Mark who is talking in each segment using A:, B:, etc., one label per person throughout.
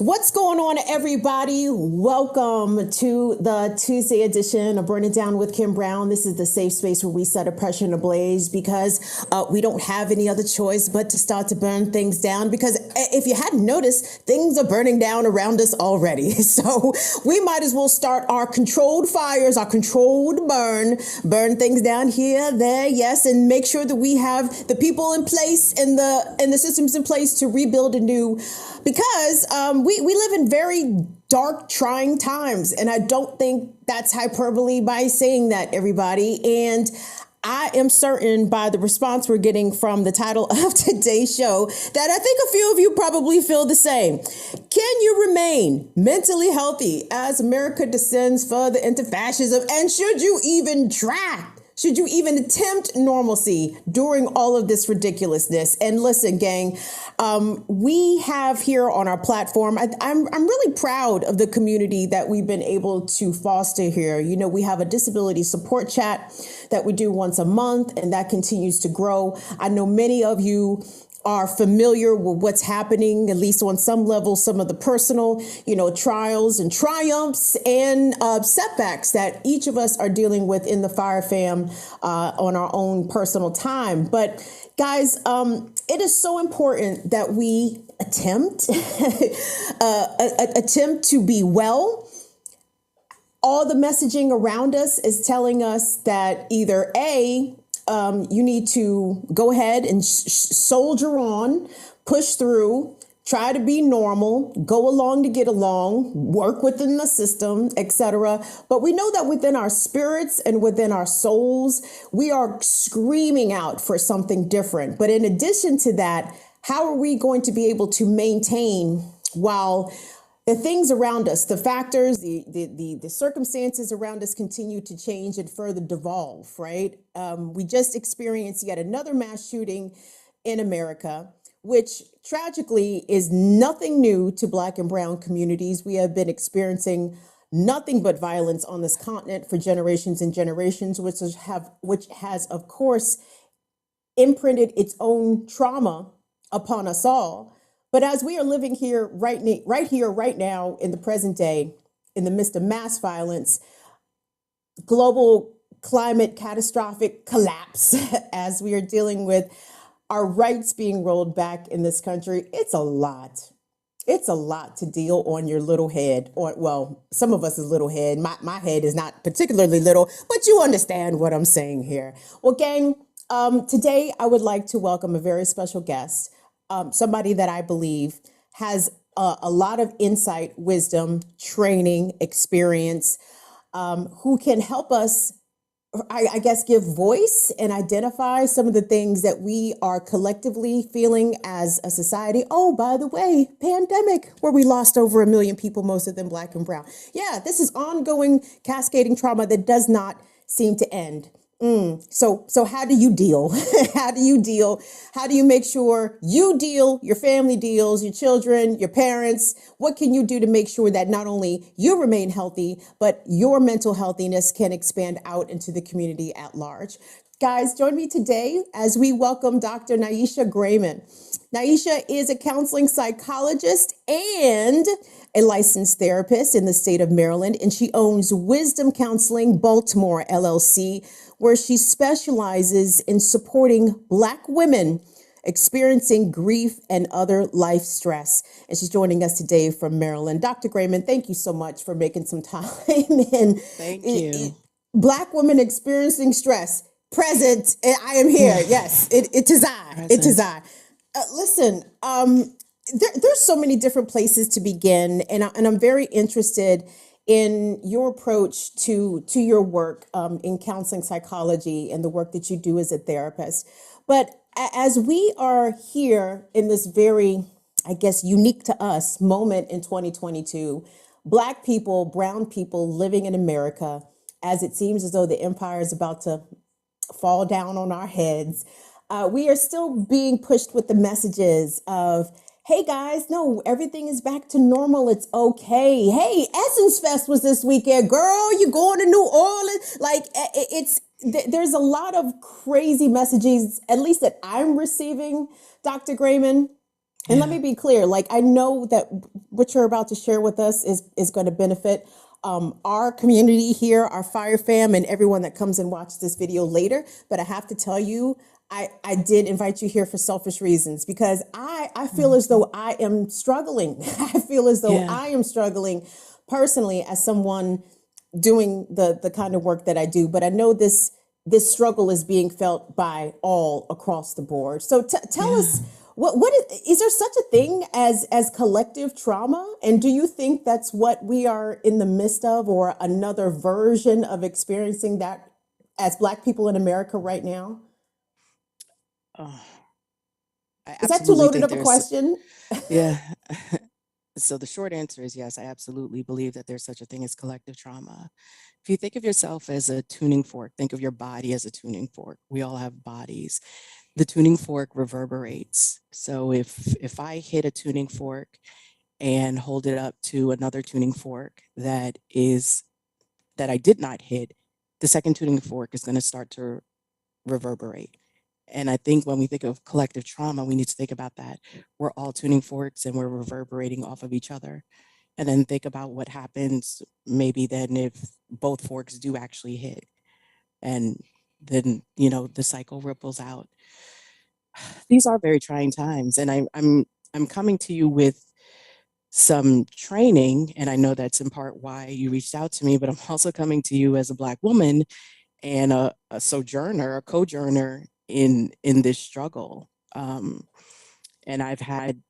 A: What's going on, everybody? Welcome to the Tuesday edition of Burn It Down with Kim Brown. This is the safe space where we set oppression ablaze because we don't have any other choice but to start to burn things down. Because if you hadn't noticed, things are burning down around us already. So we might as well start our controlled fires, our controlled burn things down here, there, yes, and make sure that we have the people in place and the systems in place to rebuild anew. Because we live in very dark, trying times. And I don't think that's hyperbole by saying that, everybody. And I am certain by the response we're getting from the title of today's show that I think a few of you probably feel the same. Can you remain mentally healthy as America descends further into fascism? And should you even try? Should you even attempt normalcy during all of this ridiculousness? And listen, gang, we have here on our platform, I'm really proud of the community that we've been able to foster here. You know, we have a disability support chat that we do once a month, and that continues to grow. I know many of you are familiar with what's happening, at least on some level, some of the personal, trials and triumphs and setbacks that each of us are dealing with in the Fire Fam on our own personal time. But guys, it is so important that we attempt to be well. All the messaging around us is telling us that either you need to go ahead and soldier on, push through, try to be normal, go along to get along, work within the system, etc. But we know that within our spirits and within our souls, we are screaming out for something different. But in addition to that, how are we going to be able to maintain while the things around us, the factors, the circumstances around us continue to change and further devolve, right? We just experienced yet another mass shooting in America, which tragically is nothing new to Black and Brown communities. We have been experiencing nothing but violence on this continent for generations and generations, which has, of course, imprinted its own trauma upon us all. But as we are living here, right now, in the present day, in the midst of mass violence, global climate catastrophic collapse, as we are dealing with our rights being rolled back in this country, it's a lot. It's a lot to deal on your little head. Or, well, some of us is little head. My head is not particularly little, but you understand what I'm saying here. Well, gang, today I would like to welcome a very special guest. Somebody that I believe has a lot of insight, wisdom, training, experience, who can help us, I guess, give voice and identify some of the things that we are collectively feeling as a society. Oh, by the way, pandemic, where we lost over 1 million people, most of them Black and Brown. Yeah, this is ongoing cascading trauma that does not seem to end. So how do you deal? How do you deal? How do you make sure you deal, your family deals, your children, your parents? What can you do to make sure that not only you remain healthy, but your mental healthiness can expand out into the community at large? Guys, join me today as we welcome Dr. Nyasha Grayman. Nyasha is a counseling psychologist and a licensed therapist in the state of Maryland, and she owns Wisdom Counseling Baltimore, LLC, where she specializes in supporting Black women experiencing grief and other life stress. And she's joining us today from Maryland. Dr. Grayman, thank you so much for making some time.
B: Thank you.
A: Black women experiencing stress. Present. I am here. Yes, it is I. Present. It is I. Listen, there's so many different places to begin, and I'm very interested in your approach to your work in counseling psychology and the work that you do as a therapist. But as we are here in this very, I guess, unique to us moment in 2022, Black people, brown people living in America, as it seems as though the empire is about to fall down on our heads, we are still being pushed with the messages of, hey guys, no, everything is back to normal. It's okay. Hey, Essence Fest was this weekend. Girl, you going to New Orleans? Like, there's a lot of crazy messages, at least that I'm receiving, Dr. Grayman. And let me be clear, like I know that what you're about to share with us is going to benefit our community here, our Fire Fam, and everyone that comes and watches this video later. But I have to tell you, I did invite you here for selfish reasons because I feel as though I am struggling. I feel as though I am struggling personally as someone doing the kind of work that I do. But I know this struggle is being felt by all across the board. So tell us what is there such a thing as collective trauma? And do you think that's what we are in the midst of, or another version of experiencing that as Black people in America right now?
B: Oh, I
A: Is that too
B: absolutely
A: loaded
B: think
A: of a
B: there's,
A: question?
B: yeah. So the short answer is yes, I absolutely believe that there's such a thing as collective trauma. If you think of yourself as a tuning fork, think of your body as a tuning fork. We all have bodies. The tuning fork reverberates. So if I hit a tuning fork and hold it up to another tuning fork that I did not hit, the second tuning fork is going to start to reverberate. And I think when we think of collective trauma, we need to think about that. We're all tuning forks and we're reverberating off of each other. And then think about what happens maybe then if both forks do actually hit. And then, the cycle ripples out. These are very trying times. And I'm coming to you with some training, and I know that's in part why you reached out to me, but I'm also coming to you as a Black woman and a sojourner, a co-journer in this struggle. And I've had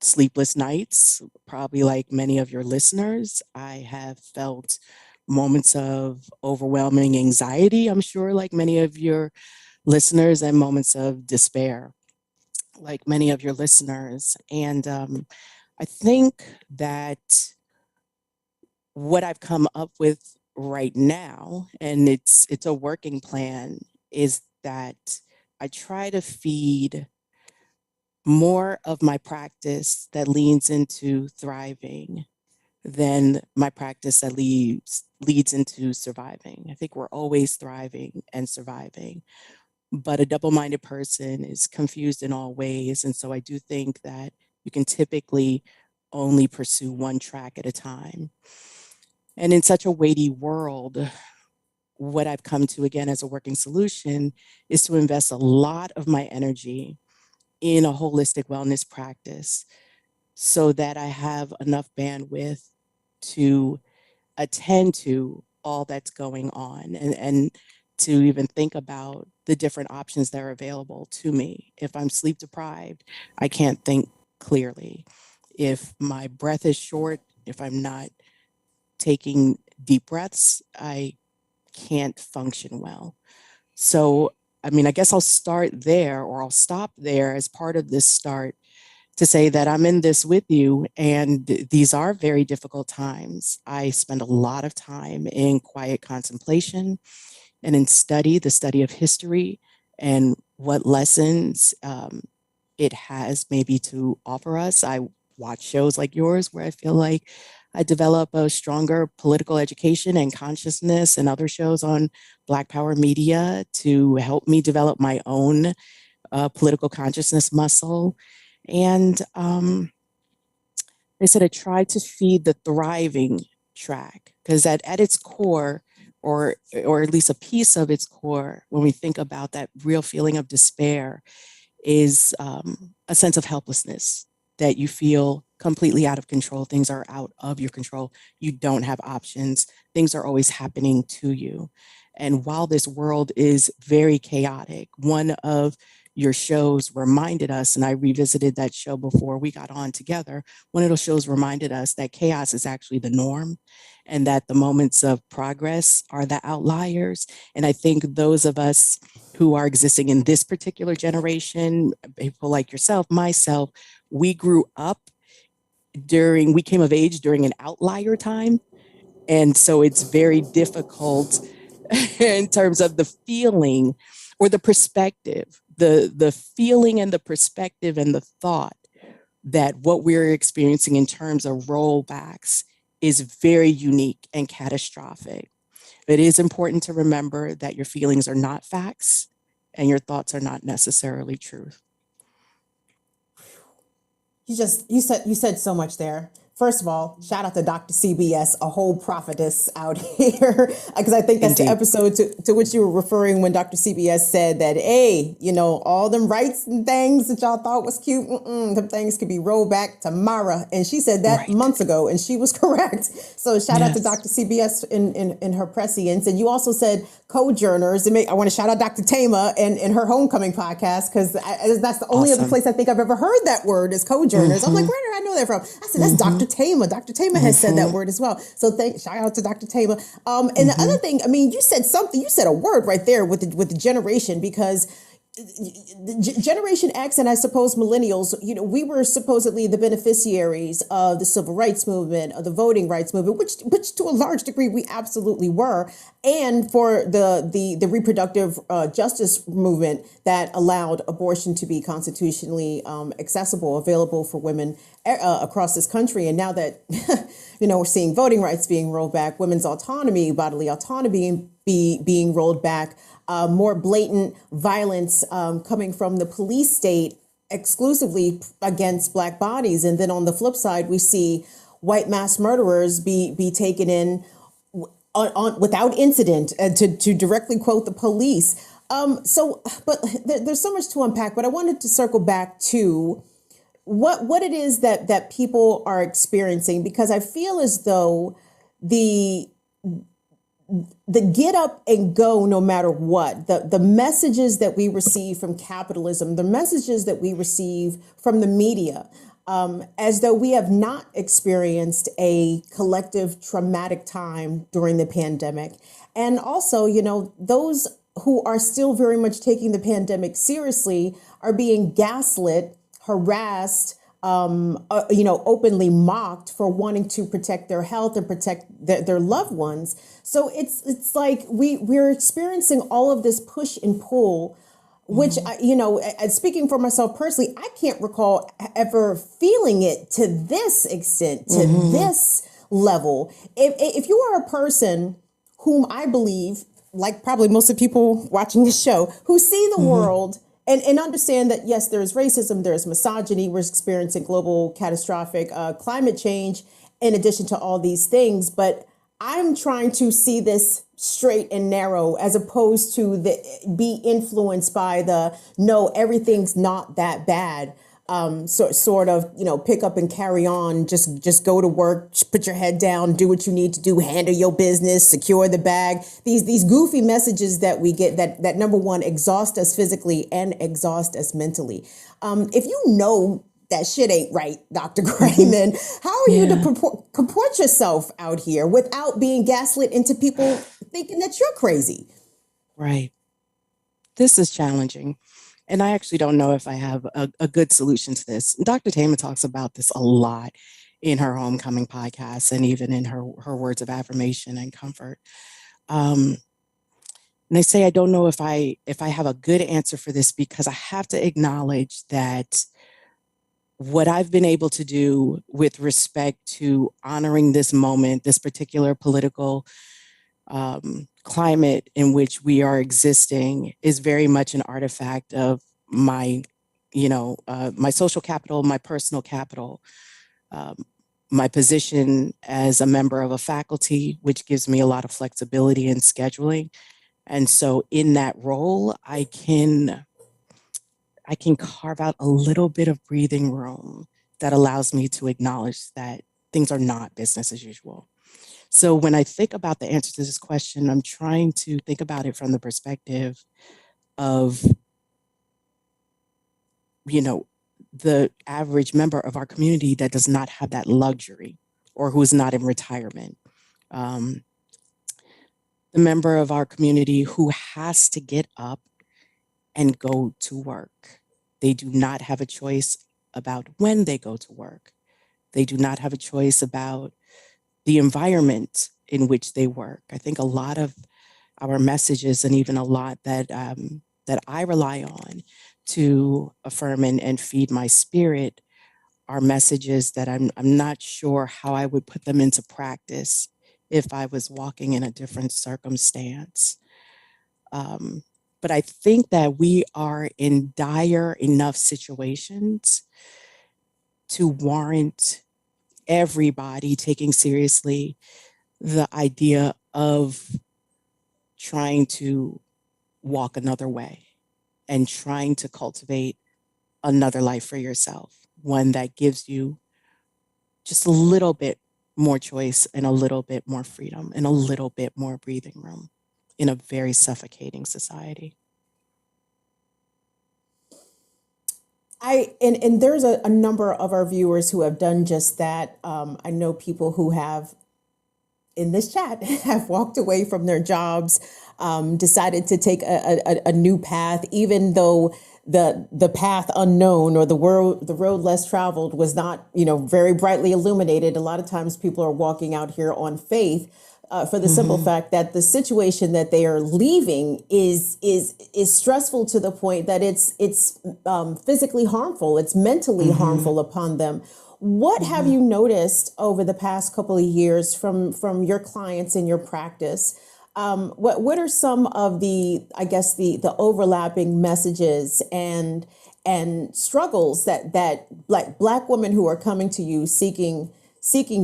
B: sleepless nights, probably like many of your listeners. I have felt moments of overwhelming anxiety, I'm sure, like many of your listeners, and moments of despair, like many of your listeners. And I think that what I've come up with right now, and it's a working plan, is that I try to feed more of my practice that leans into thriving than my practice that leads into surviving. I think we're always thriving and surviving, but a double-minded person is confused in all ways. And so I do think that you can typically only pursue one track at a time. And in such a weighty world, what I've come to again as a working solution is to invest a lot of my energy in a holistic wellness practice so that I have enough bandwidth to attend to all that's going on and to even think about the different options that are available to me. If I'm sleep deprived, I can't think clearly. If my breath is short, if I'm not taking deep breaths, I can't function well. So, I mean, I guess I'll start there, or I'll stop there as part of this start to say that I'm in this with you. And these are very difficult times. I spend a lot of time in quiet contemplation and in the study of history and what lessons it has maybe to offer us. I watch shows like yours where I feel like I develop a stronger political education and consciousness, and other shows on Black Power Media to help me develop my own political consciousness muscle. And they said I try to feed the thriving track because at its core, or at least a piece of its core, when we think about that real feeling of despair, is a sense of helplessness, that you feel completely out of control. Things are out of your control. You don't have options. Things are always happening to you. And while this world is very chaotic, one of your shows reminded us, and I revisited that show before we got on together, one of those shows reminded us that chaos is actually the norm and that the moments of progress are the outliers. And I think those of us who are existing in this particular generation, people like yourself, myself, we grew up we came of age during an outlier time. And so it's very difficult in terms of the feeling or the perspective, the feeling and the perspective and the thought that what we're experiencing in terms of rollbacks is very unique and catastrophic. It is important to remember that your feelings are not facts and your thoughts are not necessarily truth.
A: You said so much there. First of all, shout out to Dr. CBS, a whole prophetess out here, because I think that's the
B: Indeed.
A: episode to which you were referring when Dr. CBS said that, hey, all them rights and things that y'all thought was cute, them things could be rolled back tomorrow. And she said that
B: Right.
A: months ago, and she was correct. So shout out to
B: Yes.
A: Dr. CBS in her prescience. And you also said co-journers. I want to shout out Dr. Tama and her homecoming podcast, because that's the only other
B: Awesome.
A: place I think I've ever heard that word is co-journers. I'm like,
B: Mm-hmm.
A: where did I know that from? I said, that's
B: Mm-hmm.
A: Dr. Tama. Dr. Tama has said that
B: Mm-hmm.
A: word as well. So shout out to Dr. Tama. And the
B: Mm-hmm.
A: other thing, I mean, you said something, you said a word right there with the generation, because Generation X and I suppose millennials, we were supposedly the beneficiaries of the civil rights movement, of the voting rights movement, which to a large degree we absolutely were, and for the reproductive justice movement that allowed abortion to be constitutionally accessible, available for women across this country. And now that we're seeing voting rights being rolled back, women's autonomy, bodily autonomy being rolled back. More blatant violence coming from the police state exclusively against Black bodies. And then on the flip side, we see white mass murderers be taken in without incident, to directly quote the police. But there's so much to unpack, but I wanted to circle back to what it is that people are experiencing, because I feel as though the get up and go no matter what, the messages that we receive from capitalism, the messages that we receive from the media, as though we have not experienced a collective traumatic time during the pandemic. And also, those who are still very much taking the pandemic seriously are being gaslit, harassed, openly mocked for wanting to protect their health and protect their loved ones. So it's like we're experiencing all of this push and pull, which speaking for myself personally, I can't recall ever feeling it to this extent, to this level. If you are a person whom I believe, like probably most of the people watching this show, who see the world and understand that, yes, there's racism, there's misogyny, we're experiencing global catastrophic climate change, in addition to all these things. But I'm trying to see this straight and narrow, as opposed to be influenced by no, everything's not that bad. Sort of, pick up and carry on, just go to work, put your head down, do what you need to do, handle your business, secure the bag. These goofy messages that we get that number one, exhaust us physically and exhaust us mentally. If you know that shit ain't right, Dr. Grayman, how are you to comport yourself out here without being gaslit into people thinking that you're crazy?
B: Right. This is challenging. And I actually don't know if I have a good solution to this. Dr. Tama talks about this a lot in her homecoming podcast, and even in her words of affirmation and comfort. And I say I don't know if I have a good answer for this, because I have to acknowledge that what I've been able to do with respect to honoring this moment, this particular political climate in which we are existing, is very much an artifact of my, my social capital, my personal capital, my position as a member of a faculty, which gives me a lot of flexibility in scheduling. And so in that role, I can carve out a little bit of breathing room that allows me to acknowledge that things are not business as usual. So when I think about the answer to this question, I'm trying to think about it from the perspective of, the average member of our community that does not have that luxury, or who is not in retirement. The member of our community who has to get up and go to work. They do not have a choice about when they go to work. They do not have a choice about the environment in which they work. I think a lot of our messages, and even a lot that I rely on to affirm and feed my spirit, are messages that I'm not sure how I would put them into practice if I was walking in a different circumstance. But I think that we are in dire enough situations to warrant everybody taking seriously the idea of trying to walk another way and trying to cultivate another life for yourself, one that gives you just a little bit more choice and a little bit more freedom and a little bit more breathing room in a very suffocating society.
A: And there's a number of our viewers who have done just that. I know people who have in this chat have walked away from their jobs, decided to take a new path, even though the path unknown or the road less traveled was not, very brightly illuminated. A lot of times people are walking out here on faith, for the simple fact that the situation that they are leaving is stressful to the point that it's physically harmful, it's mentally harmful upon them. What have you noticed over the past couple of years from your clients in your practice? What are some of the overlapping messages and struggles that black women who are coming to you seeking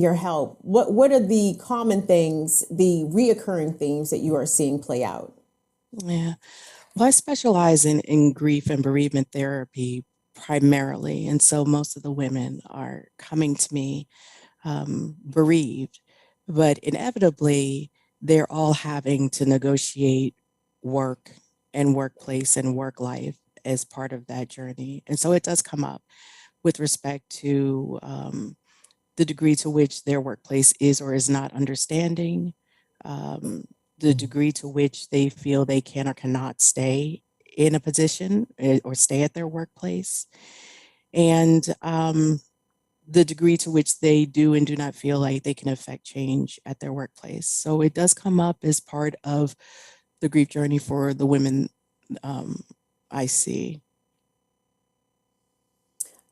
A: your help? What are the common things, the reoccurring themes that you are seeing play out?
B: Yeah. Well, I specialize in grief and bereavement therapy primarily. And so most of the women are coming to me bereaved, but inevitably they're all having to negotiate work and workplace and work life as part of that journey. And so it does come up with respect to the degree to which their workplace is or is not understanding, the degree to which they feel they can or cannot stay in a position or stay at their workplace, and the degree to which they do and do not feel like they can affect change at their workplace. So it does come up as part of the grief journey for the women I see.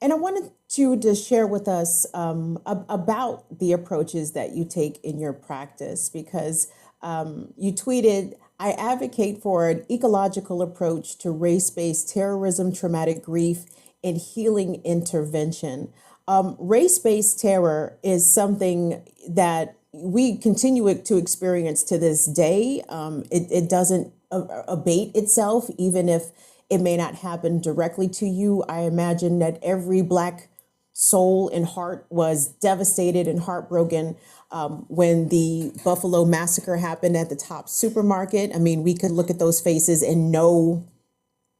A: And I wanted you to share with us about the approaches that you take in your practice, because you tweeted, "I advocate for an ecological approach to race-based terrorism, traumatic grief, and healing intervention." Race-based terror is something that we continue to experience to this day. It doesn't abate itself, even if it may not happen directly to you. I imagine that every Black soul and heart was devastated and heartbroken when the Buffalo massacre happened at the Top supermarket. I mean, we could look at those faces and know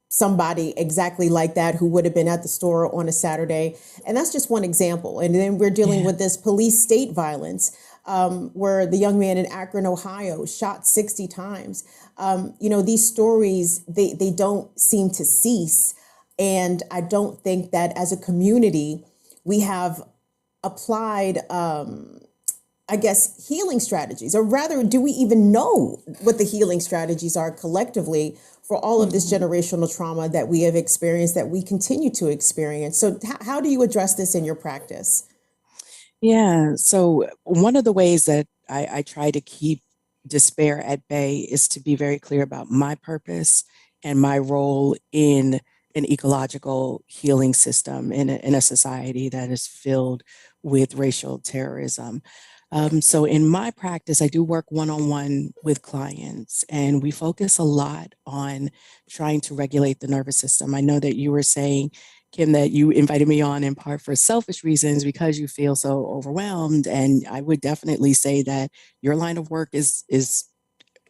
A: somebody exactly like that who would have been at the store on a Saturday. And that's just one example. And then we're dealing with this police state violence, where the young man in Akron, Ohio, shot 60 times. These stories, they don't seem to cease. And I don't think that as a community, we have applied, healing strategies, or rather, do we even know what the healing strategies are collectively for all of this generational trauma that we have experienced, that we continue to experience? So how do you address this in your practice?
B: Yeah, so one of the ways that I try to keep despair at bay is to be very clear about my purpose and my role in an ecological healing system in a society that is filled with racial terrorism. So in my practice, I do work one-on-one with clients, and we focus a lot on trying to regulate the nervous system. I know that you were saying, Kim, that you invited me on in part for selfish reasons because you feel so overwhelmed. And I would definitely say that your line of work is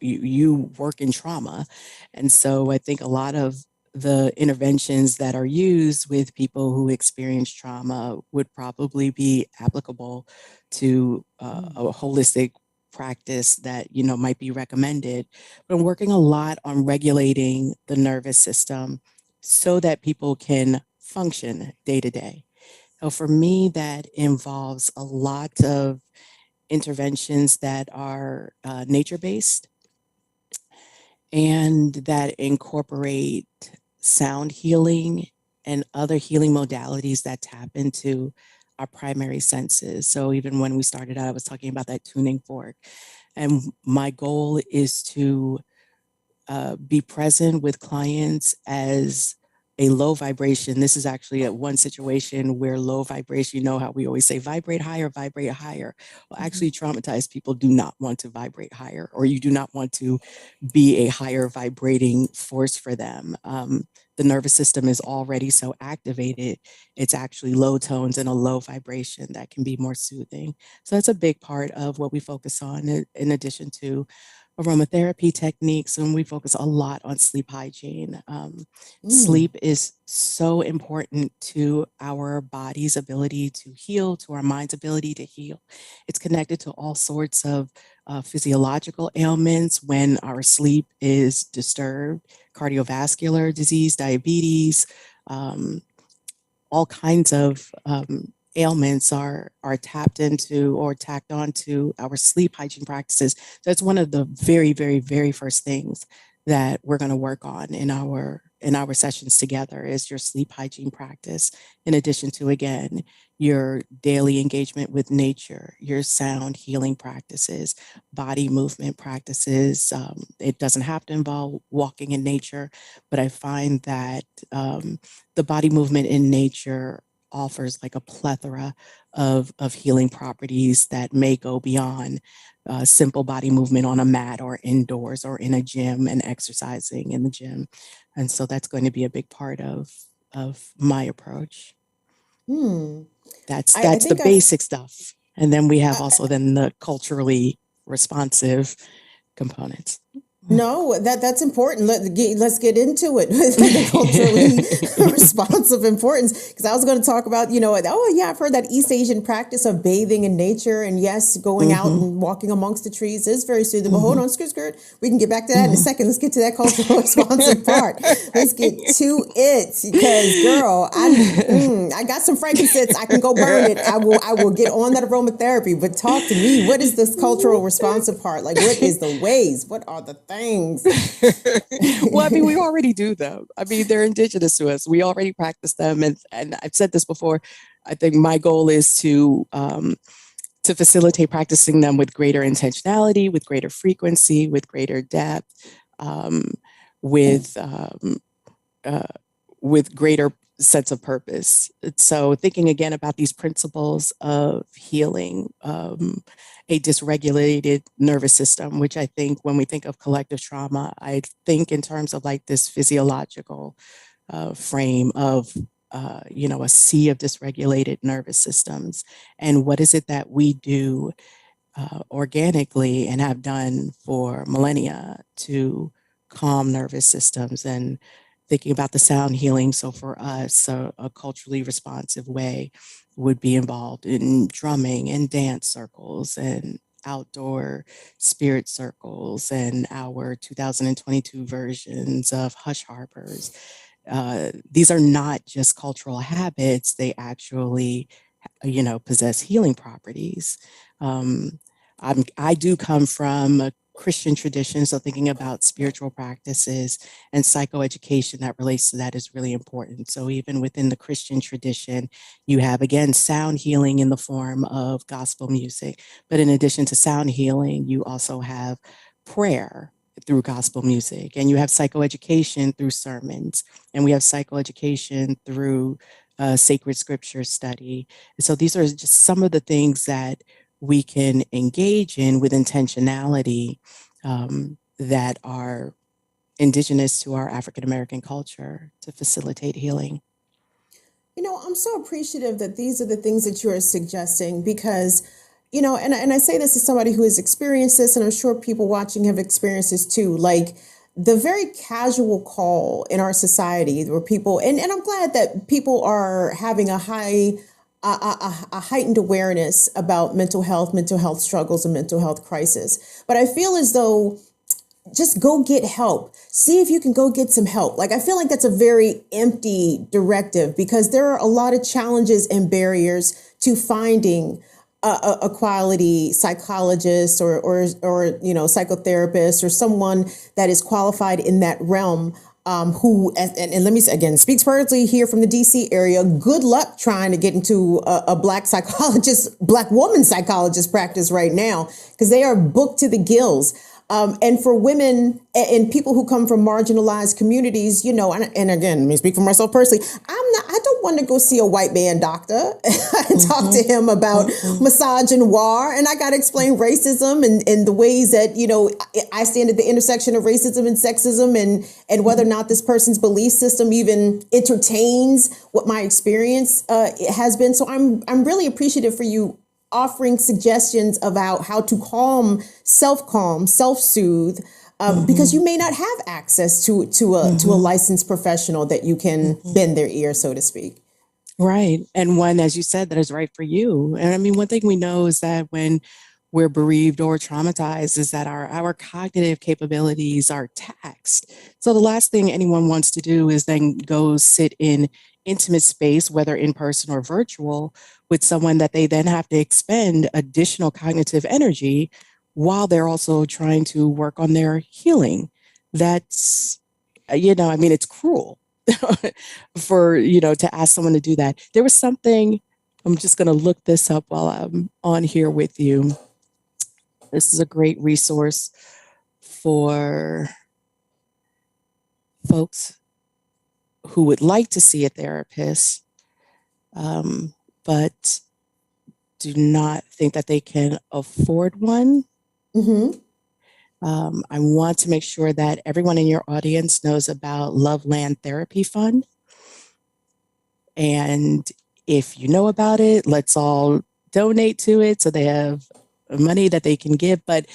B: you work in trauma. And so I think a lot of the interventions that are used with people who experience trauma would probably be applicable to a holistic practice that might be recommended. But I'm working a lot on regulating the nervous system so that people can function day to day. So for me, that involves a lot of interventions that are nature-based and that incorporate sound healing and other healing modalities that tap into our primary senses. So even when we started out, I was talking about that tuning fork. And my goal is to be present with clients as a low vibration. This is actually at one situation where low vibration, you know how we always say vibrate higher, vibrate higher. Well, actually traumatized people do not want to vibrate higher, or you do not want to be a higher vibrating force for them. The nervous system is already so activated, it's actually low tones and a low vibration that can be more soothing. So that's a big part of what we focus on, in addition to aromatherapy techniques, and we focus a lot on sleep hygiene. Sleep is so important to our body's ability to heal, to our mind's ability to heal. It's connected to all sorts of physiological ailments when our sleep is disturbed, cardiovascular disease, diabetes, all kinds of ailments are tapped into or tacked onto our sleep hygiene practices. So it's one of the very, very, very first things that we're going to work on in our sessions together is your sleep hygiene practice, in addition to, again, your daily engagement with nature, your sound healing practices, body movement practices. It doesn't have to involve walking in nature, but I find that the body movement in nature offers like a plethora of healing properties that may go beyond simple body movement on a mat or indoors or in a gym and exercising in the gym. And so that's going to be a big part of my approach. That's
A: I
B: the
A: think
B: basic stuff. And then we have also then the culturally responsive components.
A: No, that's important. Let's get into it. The culturally responsive importance, because I was going to talk about, oh yeah, I've heard that East Asian practice of bathing in nature, and yes, going out and walking amongst the trees is very soothing. But hold on, skirt. We can get back to that in a second. Let's get to that cultural responsive part. Let's get to it, because girl, I got some frankincense. I can go burn it. I will get on that aromatherapy. But talk to me. What is this cultural responsive part? Like, what is the ways? What are the things?
B: Well, I mean, we already do them. I mean, they're indigenous to us. We already practice them. And I've said this before, I think my goal is to facilitate practicing them with greater intentionality, with greater frequency, with greater depth, with greater sense of purpose. So thinking again about these principles of healing, a dysregulated nervous system, which I think when we think of collective trauma, I think in terms of like this physiological frame of, a sea of dysregulated nervous systems. And what is it that we do organically and have done for millennia to calm nervous systems, and thinking about the sound healing. So for us, a culturally responsive way would be involved in drumming and dance circles and outdoor spirit circles and our 2022 versions of hush harbors. These are not just cultural habits, they actually, possess healing properties. I do come from a Christian tradition, so thinking about spiritual practices and psychoeducation that relates to that is really important. So even within the Christian tradition, you have, again, sound healing in the form of gospel music. But in addition to sound healing, you also have prayer through gospel music, and you have psychoeducation through sermons, and we have psychoeducation through sacred scripture study. So these are just some of the things that we can engage in with intentionality that are indigenous to our African American culture to facilitate healing.
A: I'm so appreciative that these are the things that you are suggesting, because, and I say this as somebody who has experienced this, and I'm sure people watching have experienced this too. Like, the very casual call in our society where people, and I'm glad that people are having a heightened awareness about mental health struggles, and mental health crisis. But I feel as though just go get help. See if you can go get some help. Like, I feel like that's a very empty directive, because there are a lot of challenges and barriers to finding a quality psychologist or psychotherapist, or someone that is qualified in that realm. Who, and let me say again, speaks personally here from the DC area. Good luck trying to get into a Black woman psychologist practice right now, because they are booked to the gills. And for women and people who come from marginalized communities, you know, and again, let me speak for myself personally. I don't want to go see a white man doctor and talk to him about misogynoir. And I got to explain racism and the ways that, you know, I stand at the intersection of racism and sexism and whether or not this person's belief system even entertains what my experience has been. So I'm really appreciative for you offering suggestions about how to self-calm, self-soothe, because you may not have access to a licensed professional that you can bend their ear, so to speak.
B: Right. And one, as you said, that is right for you. And I mean, one thing we know is that when we're bereaved or traumatized is that our cognitive capabilities are taxed. So the last thing anyone wants to do is then go sit in intimate space, whether in person or virtual, with someone that they then have to expend additional cognitive energy while they're also trying to work on their healing. That's, you know, I mean, it's cruel for, you know, to ask someone to do that. There was something, I'm just going to look this up while I'm on here with you. This is a great resource for folks who would like to see a therapist, but do not think that they can afford one. I want to make sure that everyone in your audience knows about Loveland Therapy Fund. And if you know about it, let's all donate to it so they have money that they can give. But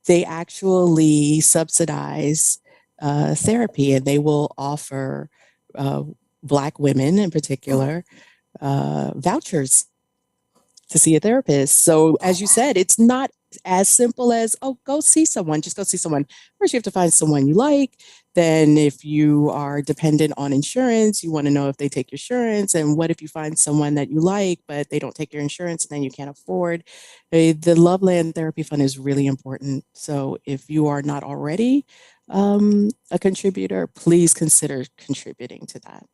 B: they actually subsidize therapy, and they will offer Black women in particular vouchers to see a therapist. So as you said, it's not as simple as, oh, go see someone, just go see someone. First, you have to find someone you like. Then if you are dependent on insurance, you want to know if they take your insurance. And what if you find someone that you like, but they don't take your insurance and then you can't afford? The Loveland Therapy Fund is really important. So if you are not already a contributor, please consider contributing to that.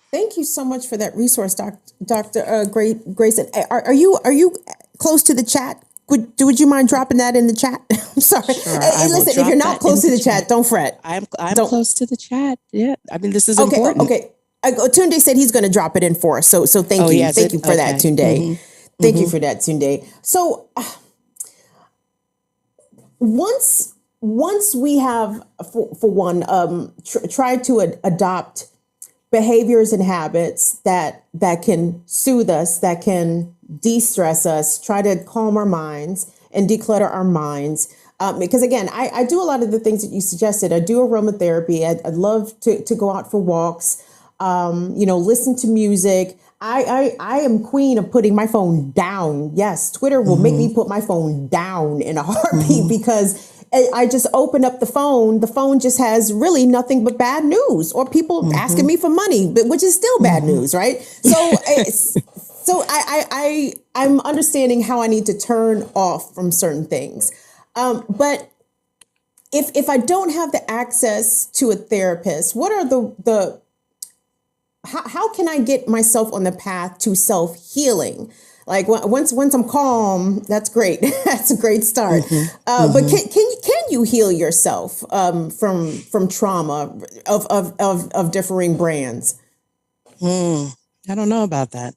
A: Thank you so much for that resource, Dr. Grayson. Are you close to the chat? Would you mind dropping that in the chat? I'm sorry.
B: Sure,
A: Hey, listen, if you're not close to the chat, don't fret.
B: I'm close to the chat. Yeah, I mean, this is important.
A: Okay. Tunde said he's going to drop it in for us. So thank you. Thank you for that, Tunde. Thank you for that, Tunde. So once we have, for one, tried to adopt behaviors and habits that can soothe us, that can de-stress us, try to calm our minds and declutter our minds. Because again, I do a lot of the things that you suggested. I do aromatherapy. I'd love to go out for walks, listen to music. I am queen of putting my phone down. Yes, Twitter will make me put my phone down in a heartbeat because I just open up the phone. The phone just has really nothing but bad news or people asking me for money, but which is still bad news, right? So I'm understanding how I need to turn off from certain things. But if I don't have the access to a therapist, what are how can I get myself on the path to self-healing? Like once I'm calm, that's great. That's a great start. But can you heal yourself from trauma of differing brands?
B: I don't know about that.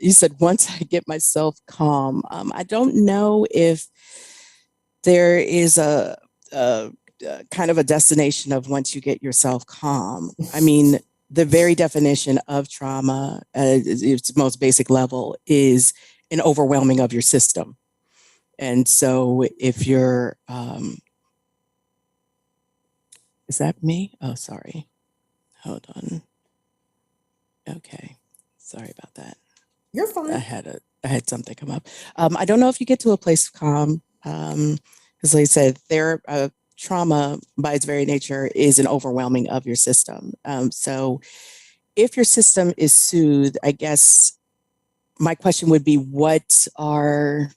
B: You said once I get myself calm. I don't know if there is a kind of a destination of once you get yourself calm. I mean, the very definition of trauma, its most basic level, is an overwhelming of your system. And so if you're, is that me? Oh, sorry. Hold on. Okay. Sorry about that.
A: You're fine.
B: I had something come up. I don't know if you get to a place of calm, because like I said, trauma by its very nature is an overwhelming of your system. So if your system is soothed, I guess my question would be, what are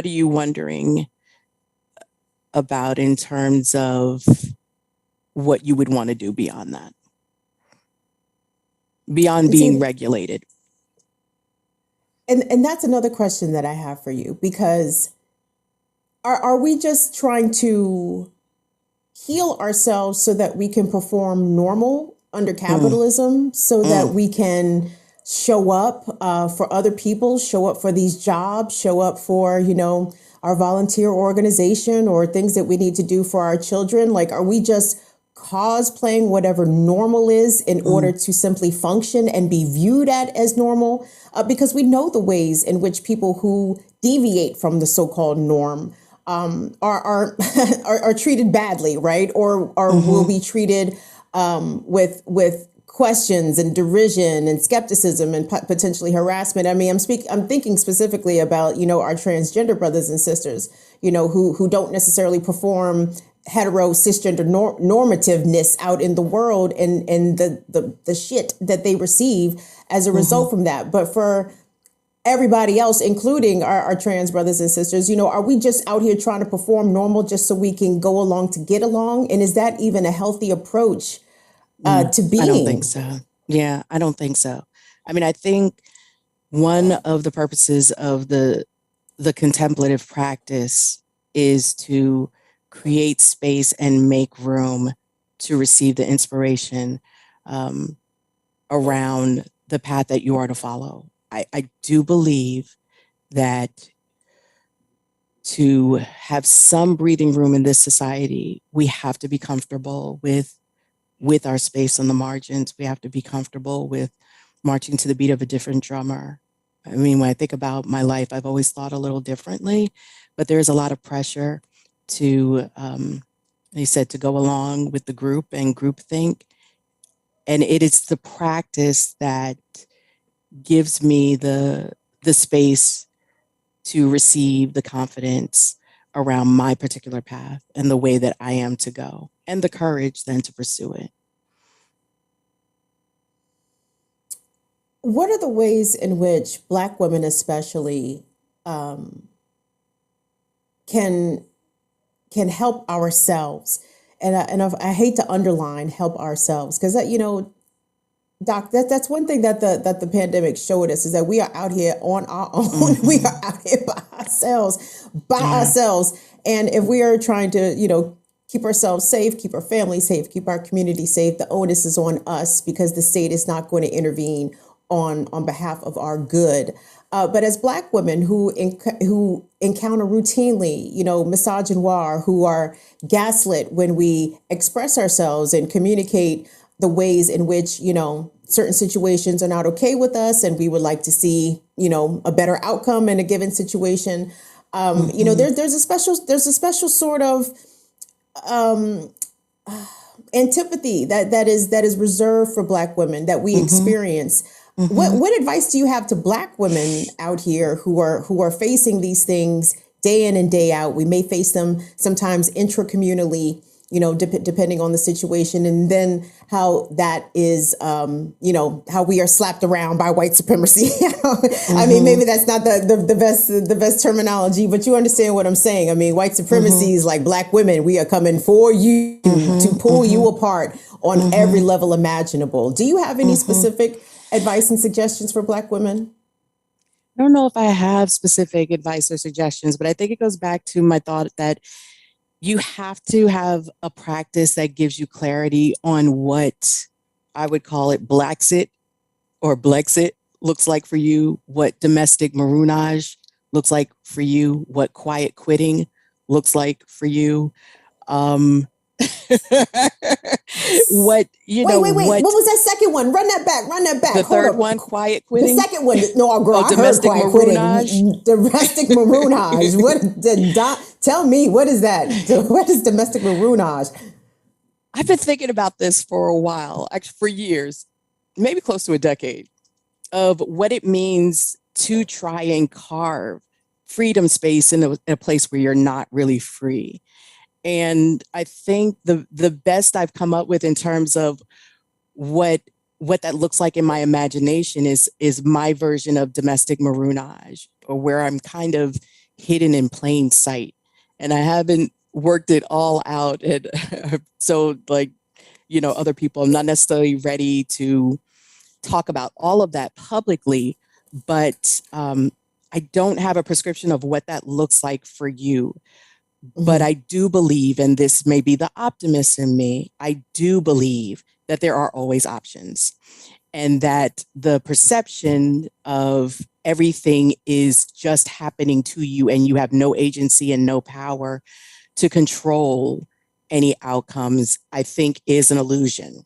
B: you wondering about in terms of what you would want to do beyond that? Beyond being regulated.
A: And that's another question that I have for you, because are we just trying to heal ourselves so that we can perform normal under
B: Mm,
A: capitalism, so that
B: mm,
A: we can show up for other people, show up for these jobs, show up for, our volunteer organization or things that we need to do for our children? Like, are we just cosplaying whatever normal is in order
B: mm,
A: to simply function and be viewed at as normal? Because we know the ways in which people who deviate from the so-called norm are are treated badly, right? Or will
B: mm-hmm,
A: be treated with questions and derision and skepticism and potentially harassment. I mean, I'm thinking specifically about, our transgender brothers and sisters, who don't necessarily perform hetero cisgender normativeness out in the world, and the shit that they receive as a
B: mm-hmm.
A: result from that. But for everybody else, including our trans brothers and sisters, are we just out here trying to perform normal just so we can go along to get along? And is that even a healthy approach to
B: I don't think
A: being?
B: so. Yeah, I don't think so. I mean, I think one of the purposes of the contemplative practice is to create space and make room to receive the inspiration um, around the path that you are to follow. I do believe that to have some breathing room in this society, we have to be comfortable with our space on the margins. We have to be comfortable with marching to the beat of a different drummer. I mean, when I think about my life, I've always thought a little differently, but there's a lot of pressure to, they said, to go along with the group and groupthink. And it is the practice that gives me the space to receive the confidence around my particular path and the way that I am to go, and the courage then to pursue it.
A: What are the ways in which Black women, especially, can help ourselves? And I hate to underline help ourselves, because Doc, that's one thing that the pandemic showed us, is that we are out here on our own. We
B: Mm-hmm.
A: are out here by
B: Yeah.
A: ourselves. And if we are trying to, keep ourselves safe, keep our family safe, keep our community safe, the onus is on us, because the state is not going to intervene on behalf of our good. But as Black women who encounter routinely, misogynoir, who are gaslit when we express ourselves and communicate the ways in which, certain situations are not okay with us, and we would like to see, a better outcome in a given situation.
B: Mm-hmm.
A: There's a special sort of antipathy that is reserved for Black women that we
B: Mm-hmm.
A: experience. What
B: Mm-hmm.
A: what advice do you have to Black women out here who are facing these things day in and day out? We may face them sometimes intracommunally, depending on the situation, and then how that is, how we are slapped around by white supremacy. I mean,
B: Mm-hmm.
A: maybe that's not the best terminology, but you understand what I'm saying. I mean, white
B: Mm-hmm.
A: supremacy is like Black women. We are coming for you to pull you
B: Mm-hmm.
A: apart on every
B: Mm-hmm.
A: level imaginable. Do you have any
B: Mm-hmm.
A: specific advice and suggestions for Black women?
B: I don't know if I have specific advice or suggestions, but I think it goes back to my thought that you have to have a practice that gives you clarity on what I would call it Blaxit or Blexit looks like for you, what domestic maroonage looks like for you, what quiet quitting looks like for you. Um, what,
A: Wait.
B: what
A: What was that second one? Run that back. Run that back.
B: the
A: Hold
B: third
A: up.
B: one, quiet
A: The
B: quitting.
A: second one. No, girl,
B: Oh,
A: I heard
B: domestic
A: quiet quitting.
B: maroonage.
A: Domestic maroonage. Tell me, what is that? What is domestic maroonage?
B: I've been thinking about this for a while, actually for years, maybe close to a decade, of what it means to try and carve freedom space in a place where you're not really free. And I think the best I've come up with in terms of what what that looks like in my imagination is my version of domestic maroonage, or where I'm kind of hidden in plain sight. And I haven't worked it all out. And so like, other people, I'm not necessarily ready to talk about all of that publicly, but I don't have a prescription of what that looks like for you. But
A: Mhm.
B: I do believe, and this may be the optimist in me, I do believe that there are always options, and that the perception of everything is just happening to you and you have no agency and no power to control any outcomes, I think is an illusion.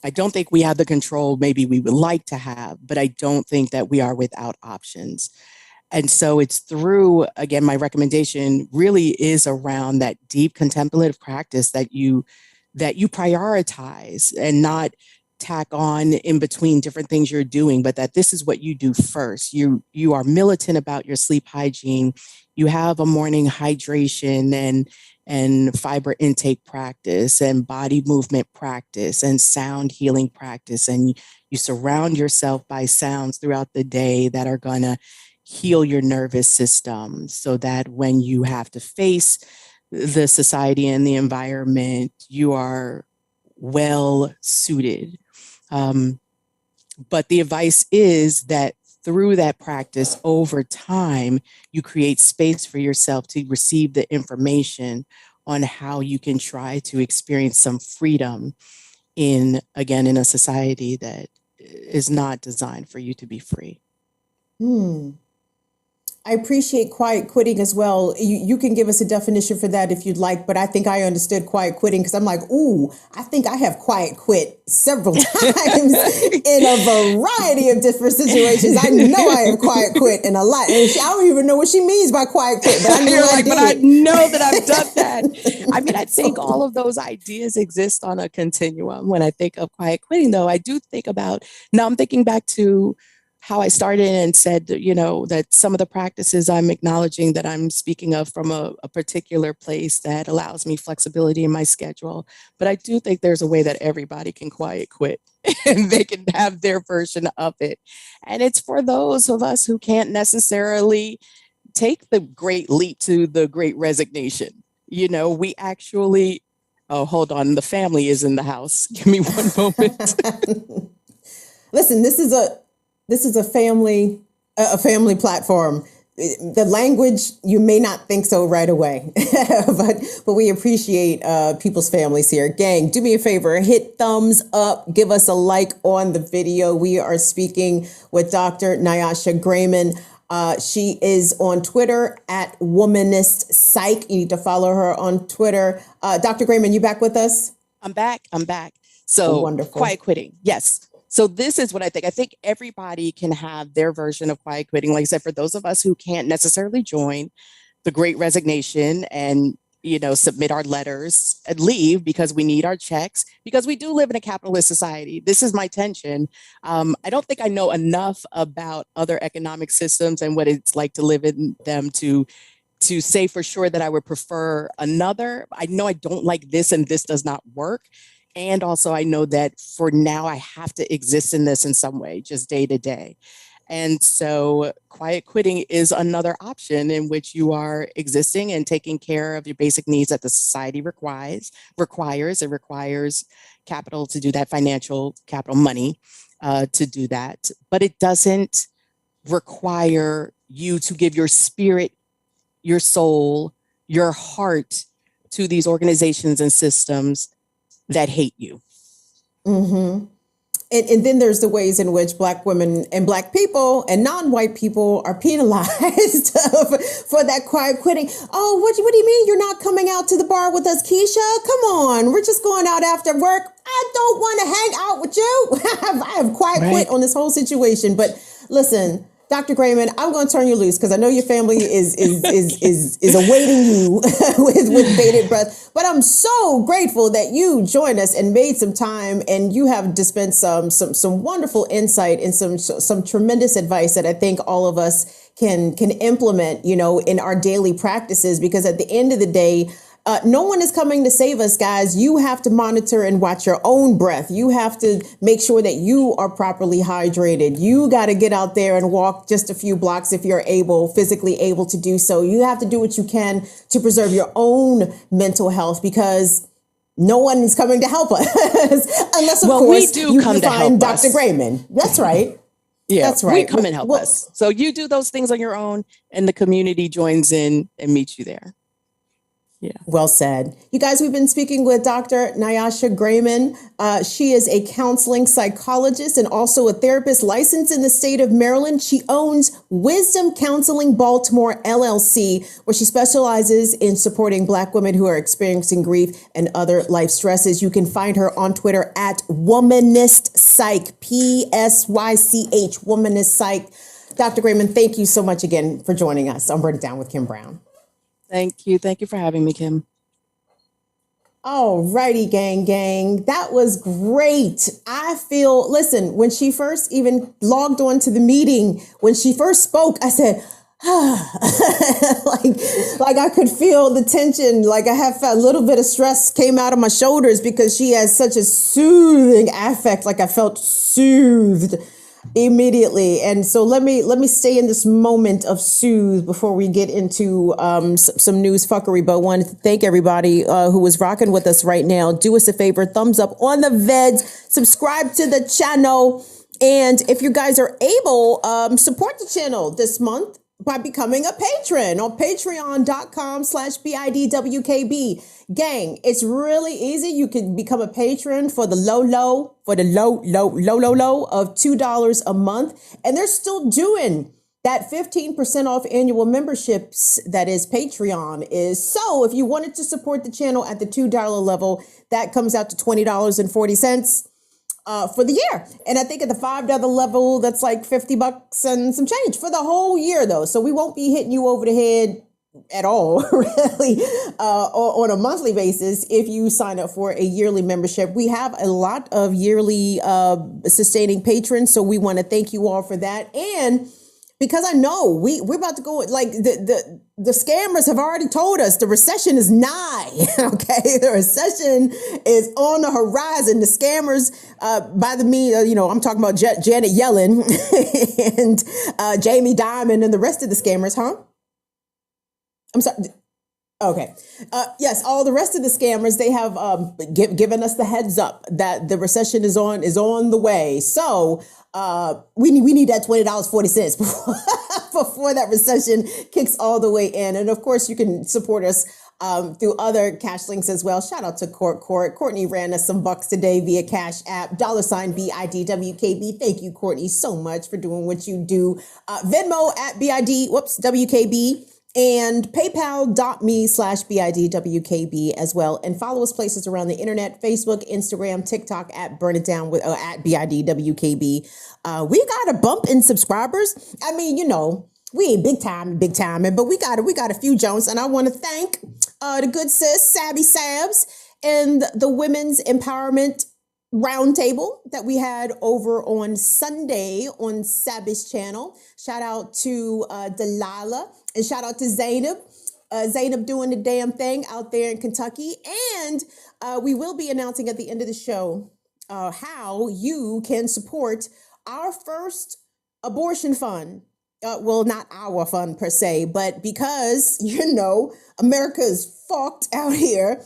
B: I don't think we have the control maybe we would like to have, but I don't think that we are without options. And so it's through, again, my recommendation really is around that deep contemplative practice that you prioritize and not tack on in between different things you're doing, but that this is what you do first. You are militant about your sleep hygiene. You have a morning hydration and fiber intake practice and body movement practice and sound healing practice. And you surround yourself by sounds throughout the day that are going to heal your nervous system so that when you have to face the society and the environment, you are well suited. But the advice is that through that practice over time, you create space for yourself to receive the information on how you can try to experience some freedom in a society that is not designed for you to be free.
A: I appreciate quiet quitting as well. You can give us a definition for that if you'd like, but I think I understood quiet quitting because I'm like, ooh, I think I have quiet quit several times in a variety of different situations. I know I have quiet quit in a lot. And I don't even know what she means by quiet quit, but I know
B: You're
A: I
B: like,
A: did
B: but I
A: it.
B: know that I've done that. I mean, I think all of those ideas exist on a continuum. When I think of quiet quitting, though, I do think about, now I'm thinking back to how I started and said, that some of the practices I'm acknowledging that I'm speaking of from a particular place that allows me flexibility in my schedule. But I do think there's a way that everybody can quiet quit and they can have their version of it. And it's for those of us who can't necessarily take the great leap to the great resignation. We actually, oh, hold on, the family is in the house. Give me one moment.
A: Listen, this is a family platform. The language, you may not think so right away, but we appreciate people's families here. Gang, do me a favor, hit thumbs up, give us a like on the video. We are speaking with Dr. Nyasha Grayman. She is on Twitter at Womanist Psych. You need to follow her on Twitter. Dr. Grayman, you back with us?
B: I'm back. So
A: Wonderful.
B: Quiet quitting. Yes. So this is what I think. I think everybody can have their version of quiet quitting. Like I said, for those of us who can't necessarily join the great resignation and, submit our letters and leave because we need our checks, because we do live in a capitalist society. This is my tension. I don't think I know enough about other economic systems and what it's like to live in them to say for sure that I would prefer another. I know I don't like this and this does not work. And also I know that for now I have to exist in this in some way, just day to day. And so quiet quitting is another option in which you are existing and taking care of your basic needs that the society requires. It requires capital to do that, financial capital, money to do that. But it doesn't require you to give your spirit, your soul, your heart to these organizations and systems that hate you.
A: Mm-hmm. And then there's the ways in which Black women and Black people and non-white people are penalized for that quiet quitting. Oh, what do you mean you're not coming out to the bar with us, Keisha? Come on, we're just going out after work. I don't want to hang out with you. I have quiet quit on this whole situation. But listen, Dr. Grayman, I'm going to turn you loose because I know your family is awaiting you with bated breath. But I'm so grateful that you joined us and made some time, and you have dispensed some wonderful insight and some tremendous advice that I think all of us can implement, in our daily practices. Because at the end of the day, no one is coming to save us, guys. You have to monitor and watch your own breath. You have to make sure that you are properly hydrated. You got to get out there and walk just a few blocks if you're physically able to do so. You have to do what you can to preserve your own mental health, because no one is coming to help us unless, of course,
B: we do come to
A: find
B: help
A: Dr.
B: us.
A: Grayman. That's right.
B: Yeah,
A: That's
B: we
A: right.
B: come and help
A: Well,
B: us. So you do those things on your own, and the community joins in and meets you there. Yeah.
A: well said. You guys, we've been speaking with Dr. Nyasha Grayman. She is a counseling psychologist and also a therapist licensed in the state of Maryland. She owns Wisdom Counseling Baltimore LLC, where she specializes in supporting Black women who are experiencing grief and other life stresses. You can find her on Twitter at Womanist Psych, PSYCH, Womanist Psych. Dr. Grayman, thank you so much again for joining us on Burn It Down with Kim Brown.
B: Thank you. Thank you for having me, Kim.
A: All righty, gang. That was great. I feel, listen, when she first even logged on to the meeting, when she first spoke, I said, like I could feel the tension. Like I have a little bit of stress came out of my shoulders because she has such a soothing affect. Like I felt soothed immediately. And so let me stay in this moment of soothe before we get into some news fuckery. But I want to thank everybody who is rocking with us right now. Do us a favor, thumbs up on the veds, subscribe to the channel. And if you guys are able, support the channel this month by becoming a patron on patreon.com/BIDWKB. Gang, it's really easy. You can become a patron for the low of $2 a month. And they're still doing that 15% off annual memberships that is Patreon is. So if you wanted to support the channel at the $2 level, that comes out to $20.40. For the year. And I think at the $5 level, that's like $50 and some change for the whole year, though. So we won't be hitting you over the head at all, really, on a monthly basis if you sign up for a yearly membership. We have a lot of yearly sustaining patrons, so we want to thank you all for that. And because I know we're about to go, like the scammers have already told us the recession is nigh. Okay, the recession is on the horizon. The scammers, by the me, I'm talking about Janet Yellen and Jamie Dimon and the rest of the scammers, huh? I'm sorry. Okay. Yes, all the rest of the scammers, they have given us the heads up that the recession is on the way. So we need that $20.40 before that recession kicks all the way in. And of course, you can support us through other cash links as well. Shout out to Courtney ran us some bucks today via Cash App, $BIDWKB. Thank you, Courtney, so much for doing what you do. Venmo at WKB. And paypal.me/BIDWKB as well. And follow us places around the internet, Facebook, Instagram, TikTok at Burn It Down with at BIDWKB. We got a bump in subscribers. I mean, we ain't big time, but we got a few Jones. And I want to thank the good sis, Sabby Sabs, and the Women's Empowerment Roundtable that we had over on Sunday on Sabby's channel. Shout out to Delilah. And shout out to Zainab. Zainab doing the damn thing out there in Kentucky. And we will be announcing at the end of the show how you can support our first abortion fund. Well, not our fund per se, but because, America is fucked out here.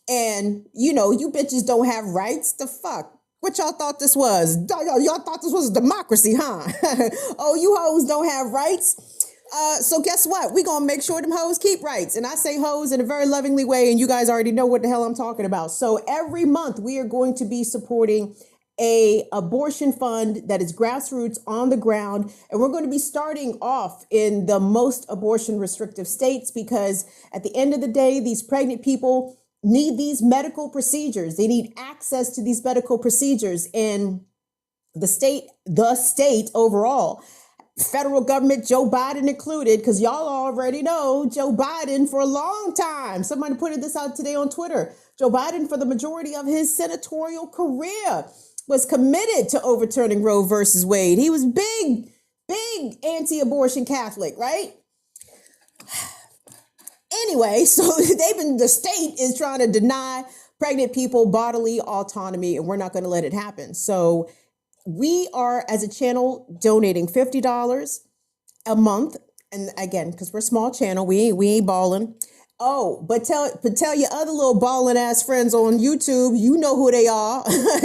A: And, you bitches don't have rights. The fuck? What y'all thought this was? Y'all thought this was a democracy, huh? Oh, you hoes don't have rights? So guess what? We're going to make sure them hoes keep rights. And I say hoes in a very lovingly way, and you guys already know what the hell I'm talking about. So every month we are going to be supporting a abortion fund that is grassroots on the ground. And we're going to be starting off in the most abortion restrictive states because at the end of the day, these pregnant people need these medical procedures. They need access to these medical procedures in the state overall. Federal government, Joe Biden included, because y'all already know Joe Biden for a long time. Somebody pointed this out today on Twitter. Joe Biden, for the majority of his senatorial career, was committed to overturning Roe versus Wade. He was big anti-abortion Catholic, right? Anyway, so the state is trying to deny pregnant people bodily autonomy, and we're not going to let it happen. So we are, as a channel, donating $50 a month. And again, because we're a small channel, we ain't balling. Oh, but tell your other little balling ass friends on YouTube, you know who they are.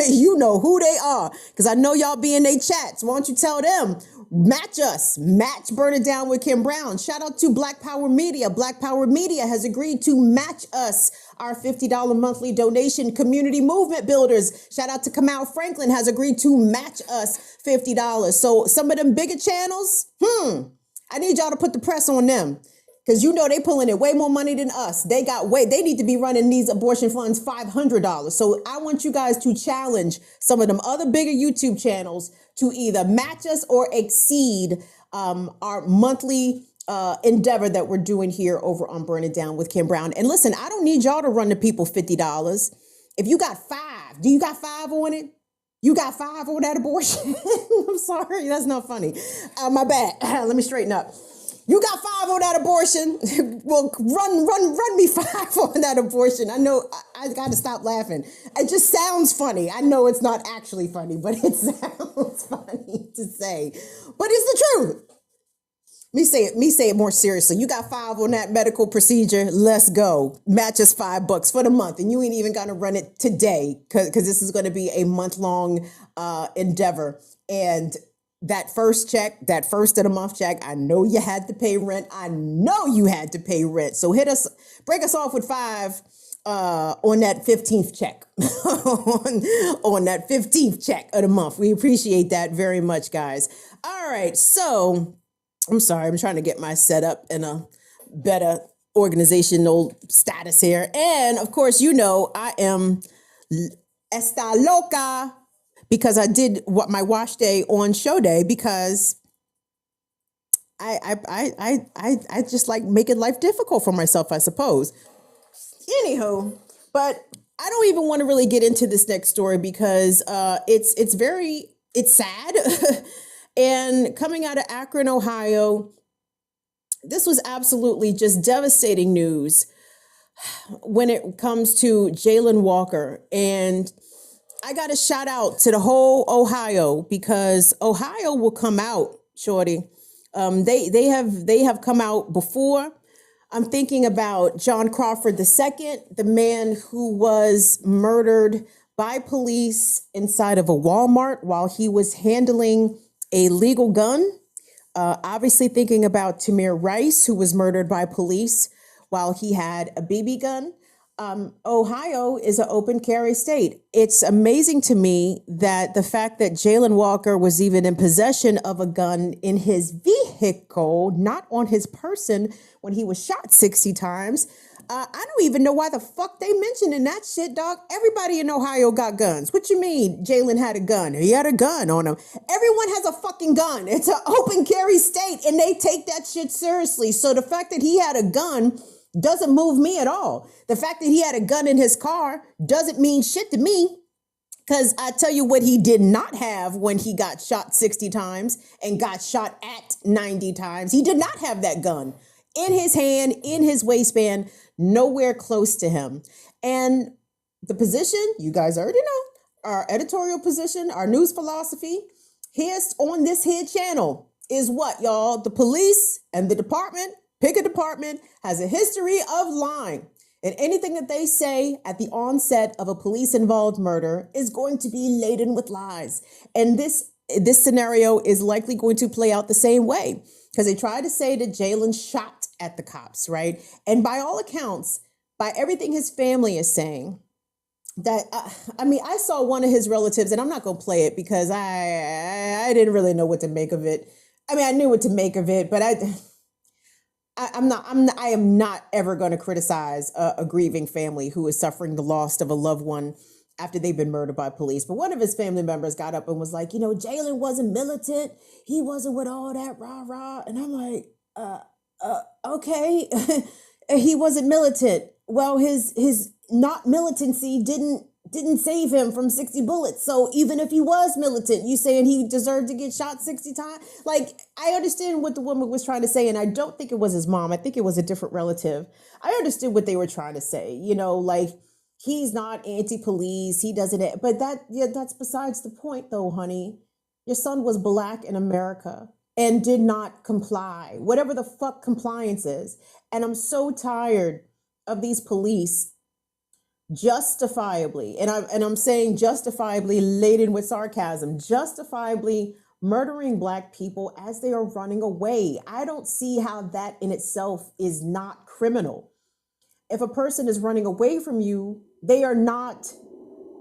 A: You know who they are. Because I know y'all be in their chats. Why don't you tell them? Match us. Match Burn It Down with Kim Brown. Shout out to Black Power Media. Black Power Media has agreed to match us our $50 monthly donation. Community movement builders. Shout out to Kamal Franklin has agreed to match us $50. So some of them bigger channels, I need y'all to put the press on them. Because you know they pulling in way more money than us. They need to be running these abortion funds $500. So I want you guys to challenge some of them other bigger YouTube channels to either match us or exceed our monthly endeavor that we're doing here over on Burn It Down with Kim Brown. And listen, I don't need y'all to run the people $50. If you got $5, do you got $5 on it? You got $5 on that abortion? I'm sorry, that's not funny. My bad. Let me straighten up. You got $5 on that abortion. Well, run me $5 on that abortion. I know I got to stop laughing. It just sounds funny. I know it's not actually funny, but it sounds funny to say. But it's the truth. Me say it more seriously. You got $5 on that medical procedure. Let's go. Match us $5 for the month, and you ain't even gonna run it today because this is going to be a month-long endeavor. And that first check, that first of the month check, I know you had to pay rent. I know you had to pay rent. So break us off with $5 on that 15th check, on that 15th check of the month. We appreciate that very much, guys. All right. So I'm sorry. I'm trying to get my setup in a better organizational status here. And of course, you know, I am esta loca, because I did my wash day on show day because I just like making life difficult for myself, I suppose. Anywho, but I don't even want to really get into this next story because it's sad. And coming out of Akron, Ohio, this was absolutely just devastating news when it comes to Jayland Walker. And I got to shout out to the whole Ohio, because Ohio will come out, shorty. They have come out before. I'm thinking about John Crawford II, the man who was murdered by police inside of a Walmart while he was handling a legal gun. Obviously thinking about Tamir Rice, who was murdered by police while he had a BB gun. Ohio is an open carry state. It's amazing to me that the fact that Jayland Walker was even in possession of a gun in his vehicle, not on his person, when he was shot 60 times. I don't even know why the fuck they mentioning that shit, dog. Everybody in Ohio got guns. What you mean Jayland had a gun? He had a gun on him. Everyone has a fucking gun. It's an open carry state, and they take that shit seriously. So the fact that he had a gun doesn't move me at all. The fact that he had a gun in his car doesn't mean shit to me, because I tell you what he did not have when he got shot 60 times and got shot at 90 times. He did not have that gun in his hand, in his waistband, nowhere close to him. And the position, you guys already know, our editorial position, our news philosophy, here on this here channel is what, y'all? The police and the department, pick a department, has a history of lying. And anything that they say at the onset of a police-involved murder is going to be laden with lies. And this scenario is likely going to play out the same way, because they tried to say that Jayland shot at the cops, right? And by all accounts, by everything his family is saying, that, I saw one of his relatives, and I'm not going to play it because I didn't really know what to make of it. I knew what to make of it, but I am not ever going to criticize a grieving family who is suffering the loss of a loved one after they've been murdered by police. But one of his family members got up and was like, Jayland wasn't militant. He wasn't with all that rah-rah. And I'm like, okay, he wasn't militant. Well, his not militancy didn't save him from 60 bullets. So even if he was militant, you saying he deserved to get shot 60 times? Like, I understand what the woman was trying to say, and I don't think it was his mom. I think it was a different relative. I understood what they were trying to say, like, he's not anti-police, he doesn't, but that's besides the point though, honey. Your son was Black in America and did not comply, whatever the fuck compliance is. And I'm so tired of these police justifiably, and I'm saying justifiably laden with sarcasm, justifiably murdering Black people as they are running away. I don't see how that in itself is not criminal. If a person is running away from you, they are not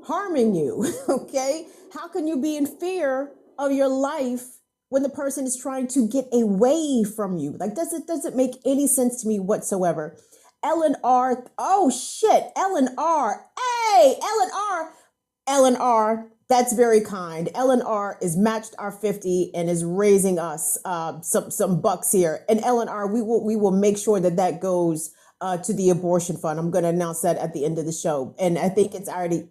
A: harming you, okay? How can you be in fear of your life when the person is trying to get away from you? Like, doesn't make any sense to me whatsoever. Ellen R. Oh shit, Ellen R. Hey, Ellen R. That's very kind. Ellen R. is matched our 50 and is raising us some bucks here. And Ellen R. we will make sure that goes to the abortion fund. I'm going to announce that at the end of the show, and I think it's already.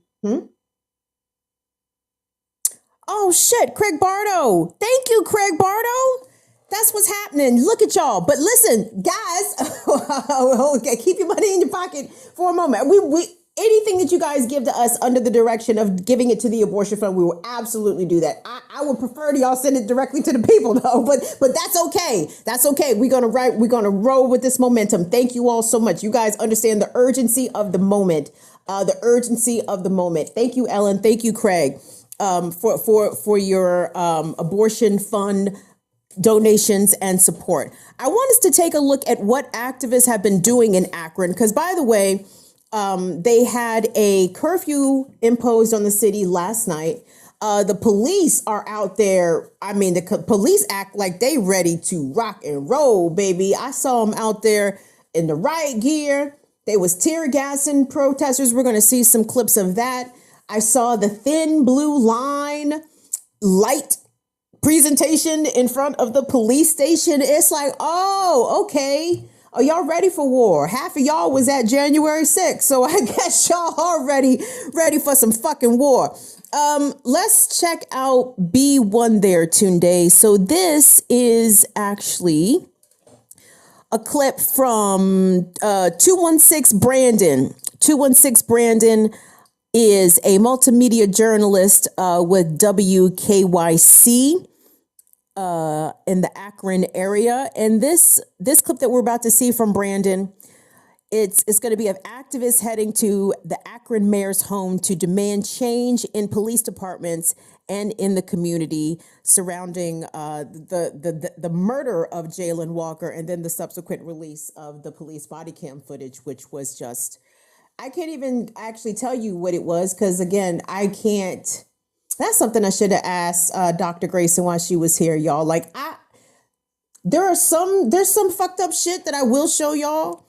A: Oh shit, Craig Bardo. Thank you, Craig Bardo. That's what's happening. Look at y'all. But listen, guys, okay, keep your money in your pocket for a moment. We anything that you guys give to us under the direction of giving it to the abortion fund, we will absolutely do that. I would prefer to y'all send it directly to the people though, but that's okay. That's okay. We're gonna roll with this momentum. Thank you all so much. You guys understand the urgency of the moment. The urgency of the moment. Thank you, Ellen. Thank you, Craig, for your abortion fund donations and support. I want us to take a look at what activists have been doing in Akron, because by the way, they had a curfew imposed on the city last night. The police are out there. I mean, the police act like they ready to rock and roll, baby. I saw them out there in the riot gear. They was tear gassing protesters. We're going to see some clips of that. I saw the thin blue line light presentation in front of the police station. It's like, oh, okay. Are y'all ready for war? Half of y'all was at January 6th. So I guess y'all already ready for some fucking war. Let's check out B1 there, Tunde. So this is actually a clip from 216 Brandon. 216 Brandon is a multimedia journalist with WKYC in the Akron area. And this clip that we're about to see from Brandon, it's going to be of activists heading to the Akron mayor's home to demand change in police departments and in the community surrounding the murder of Jayland Walker and then the subsequent release of the police body cam footage, which was just, I can't even actually tell you what it was because, again, I can't. That's something I should have asked Dr. Grayson while she was here, y'all. Like, there's some fucked up shit that I will show y'all.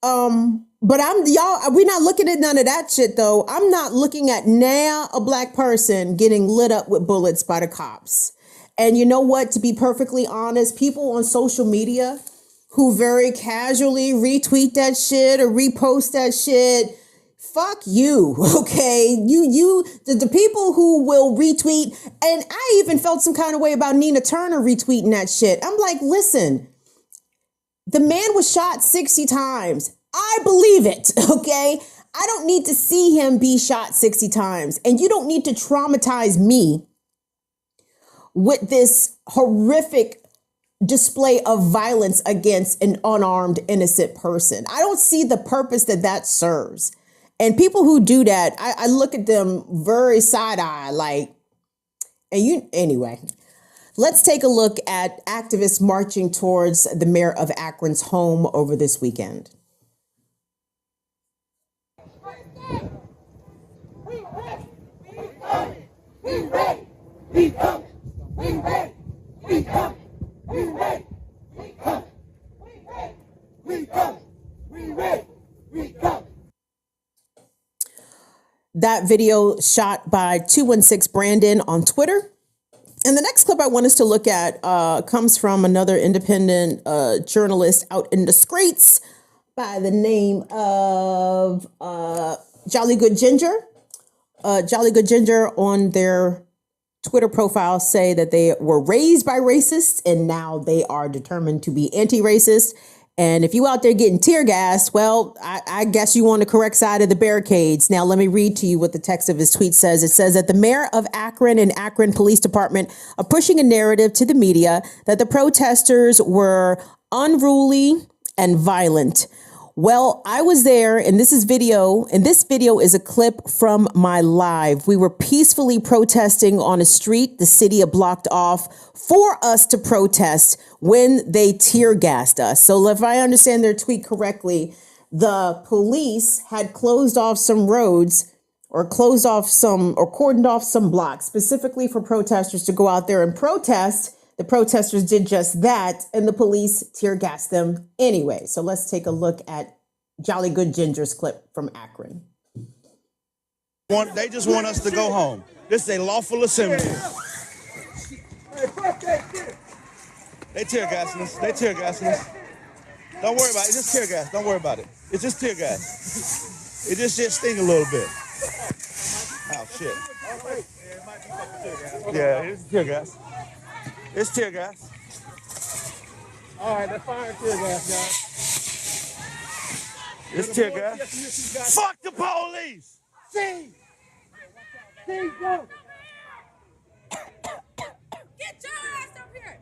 A: But we're not looking at none of that shit though. I'm not looking at now a Black person getting lit up with bullets by the cops. And you know what? To be perfectly honest, people on social media who very casually retweet that shit or repost that shit, fuck you, okay? The people who will retweet, and I even felt some kind of way about Nina Turner retweeting that shit. I'm like, listen, the man was shot 60 times. I believe it, okay? I don't need to see him be shot 60 times. And you don't need to traumatize me with this horrific display of violence against an unarmed, innocent person. I don't see the purpose that serves. And people who do that, I look at them very side-eye, like, anyway. Let's take a look at activists marching towards the mayor of Akron's home over this weekend. That video shot by 216 Brandon on Twitter. And the next clip I want us to look at comes from another independent journalist out in the streets by the name of Jolly Good Ginger. Jolly Good Ginger on their Twitter profile say that they were raised by racists and now they are determined to be anti-racist. And if you out there getting tear gassed, well, I guess you on the correct side of the barricades. Now, let me read to you what the text of his tweet says. It says that the mayor of Akron and Akron Police Department are pushing a narrative to the media that the protesters were unruly and violent. Well, I was there, and this video is a clip from my live. We were peacefully protesting on a street the city had blocked off for us to protest when they tear gassed us. So if I understand their tweet correctly, the police had closed off some roads or cordoned off some blocks specifically for protesters to go out there and protest. The protesters did just that, and the police tear gassed them anyway. So let's take a look at Jolly Good Ginger's clip from Akron.
C: They just want us to go home. This is a lawful assembly. They tear gassing us. They tear gassing us. Don't worry about it. It's just tear gas. Don't worry about it. It's just tear gas. It just sting a little bit. Oh, shit. Yeah, it's tear gas. It's tear gas.
D: All right, that's fire tear gas, guys.
C: It's tear gas. Fuck the police!
D: See, go.
E: Get your ass up here!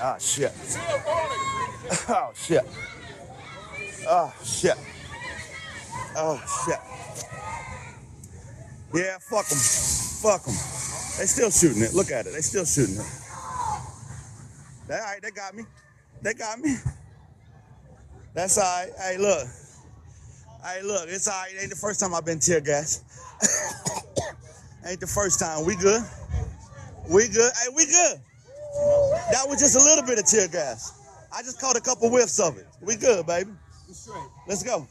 C: Oh, shit. Oh, shit. Oh, shit. Oh, shit. Yeah, fuck them. Fuck them. They still shooting it. Look at it. They still shooting it. All right, they got me. They got me. That's all right. Hey, look. Hey, look. It's all right. It ain't the first time I've been tear gassed. Ain't the first time. We good. We good. Hey, we good. That was just a little bit of tear gas. I just caught a couple whiffs of it. We good, baby. Let's go.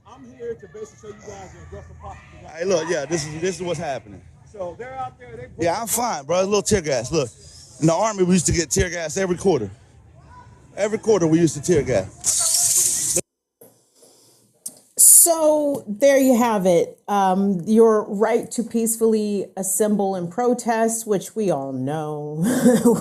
D: I'm here to basically show you guys the aggressive posture.
C: Hey, look, yeah, this is what's happening.
D: So they're out there.
C: Yeah, I'm fine, bro. A little tear gas. Look, in the Army, we used to get tear gas every quarter. Every quarter, we used to tear gas.
A: So there you have it. Your right to peacefully assemble and protest, which we all know.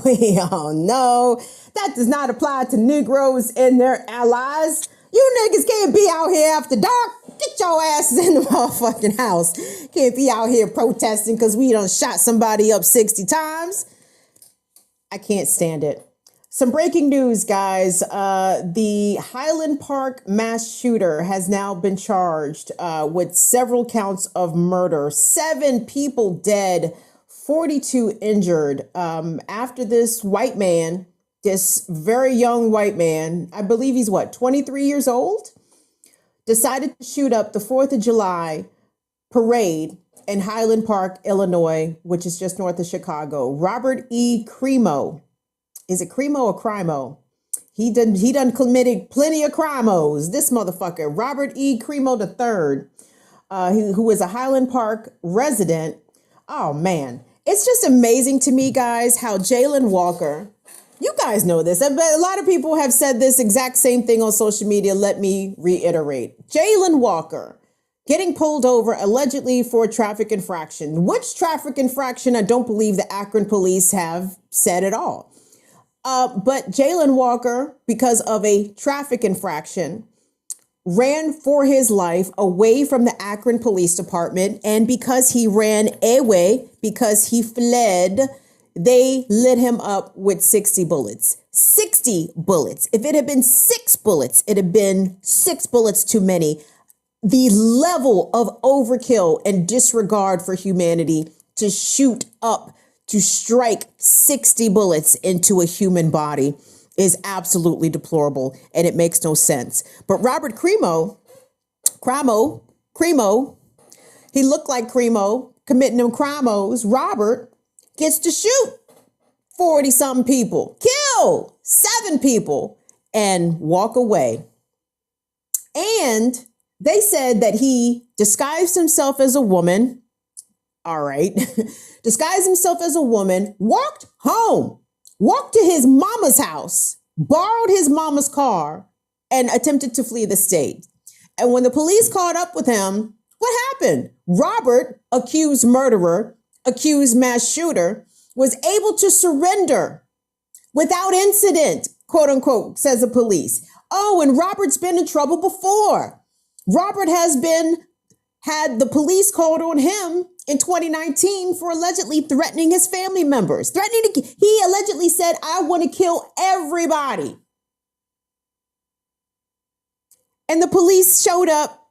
A: We all know that does not apply to Negroes and their allies. You niggas can't be out here after dark. Get your asses in the motherfucking house. Can't be out here protesting because we done shot somebody up 60 times. I can't stand it. Some breaking news, guys. The Highland Park mass shooter has now been charged with several counts of murder. 7 people dead, 42 injured. After this white man, this very young white man, I believe he's 23 years old, decided to shoot up the 4th of July parade in Highland Park, Illinois, which is just north of Chicago. Robert E. Crimo. Is it Crimo or Crimo? He done committed plenty of crimos. This motherfucker, Robert E. Crimo III, who is a Highland Park resident. Oh man, it's just amazing to me, guys, how Jayland Walker, you guys know this, but a lot of people have said this exact same thing on social media. Let me reiterate. Jayland Walker getting pulled over allegedly for a traffic infraction. Which traffic infraction I don't believe the Akron police have said at all. But Jayland Walker, because of a traffic infraction, ran for his life away from the Akron Police Department. And because he ran away, because he fled, they lit him up with 60 bullets. 60 bullets. If it had been 6 bullets, it'd have been 6 bullets too many. The level of overkill and disregard for humanity to shoot up, to strike 60 bullets into a human body is absolutely deplorable, and it makes no sense. But Robert Crimo, he looked like Crimo, committing them crimos. Robert gets to shoot 40-something people, kill 7 people, and walk away. And they said that he disguised himself as a woman. All right. Disguised himself as a woman, walked home, walked to his mama's house, borrowed his mama's car, and attempted to flee the state. And when the police caught up with him, what happened? Robert, accused murderer, accused mass shooter, was able to surrender without incident, quote unquote, says the police. Oh, and Robert's been in trouble before. Robert had the police called on him in 2019 for allegedly threatening his family members. He allegedly said, I want to kill everybody. And the police showed up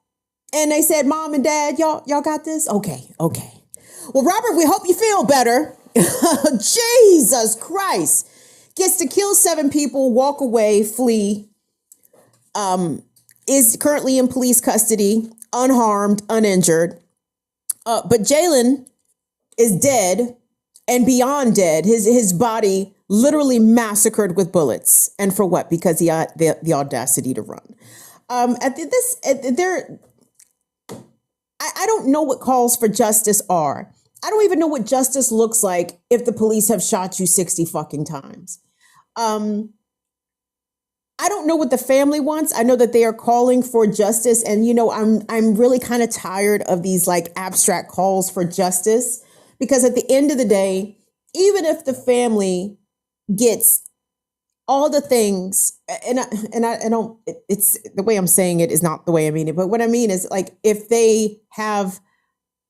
A: and they said, Mom and Dad, y'all got this? Okay. Well, Robert, we hope you feel better. Jesus Christ. Gets to kill 7 people, walk away, flee. Is currently in police custody, unharmed, uninjured. But Jayland is dead and beyond dead. His body literally massacred with bullets. And for what? Because he had the audacity to run. I don't know what calls for justice are. I don't even know what justice looks like if the police have shot you 60 fucking times. I don't know what the family wants. I know that they are calling for justice. And, I'm really kind of tired of these like abstract calls for justice, because at the end of the day, even if the family gets all the things, and I don't, it's the way I'm saying it is not the way I mean it. But what I mean is, like, if they have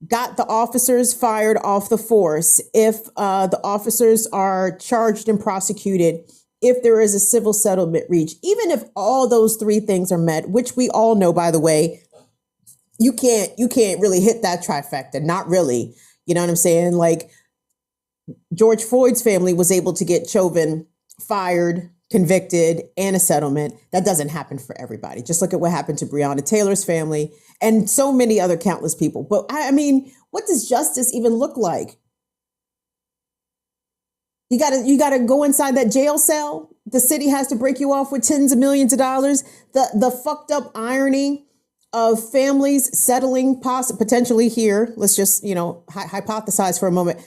A: got the officers fired off the force, if the officers are charged and prosecuted, if there is a civil settlement reached, even if all those 3 things are met, which we all know, by the way, you can't really hit that trifecta. Not really. You know what I'm saying? Like, George Floyd's family was able to get Chauvin fired, convicted, and a settlement. That doesn't happen for everybody. Just look at what happened to Breonna Taylor's family and so many other countless people. But I mean, what does justice even look like? You gotta go inside that jail cell. The city has to break you off with tens of millions of dollars. The fucked up irony of families settling potentially here. Let's just, hypothesize for a moment.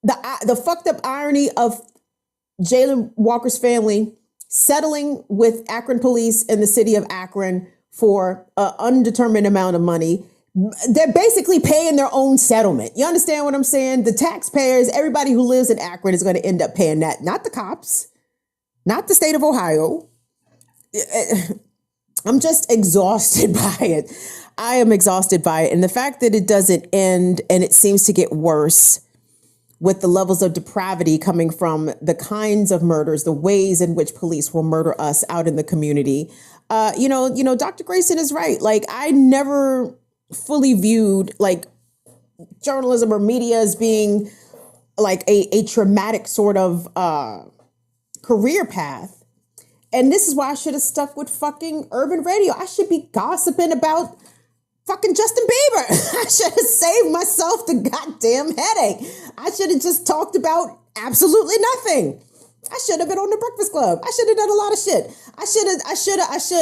A: The fucked up irony of Jayland Walker's family settling with Akron police in the city of Akron for an undetermined amount of money. They're basically paying their own settlement. You understand what I'm saying? The taxpayers, everybody who lives in Akron is going to end up paying that. Not the cops, not the state of Ohio. I'm just exhausted by it. I am exhausted by it. And the fact that it doesn't end and it seems to get worse with the levels of depravity coming from the kinds of murders, the ways in which police will murder us out in the community. Dr. Grayson is right. Like, I never fully viewed like journalism or media as being like a traumatic sort of career path. And this is why I should have stuck with fucking urban radio. I should be gossiping about fucking Justin Bieber. I should have saved myself the goddamn headache. I should have just talked about absolutely nothing. I should have been on the Breakfast Club. I should have done a lot of shit. I should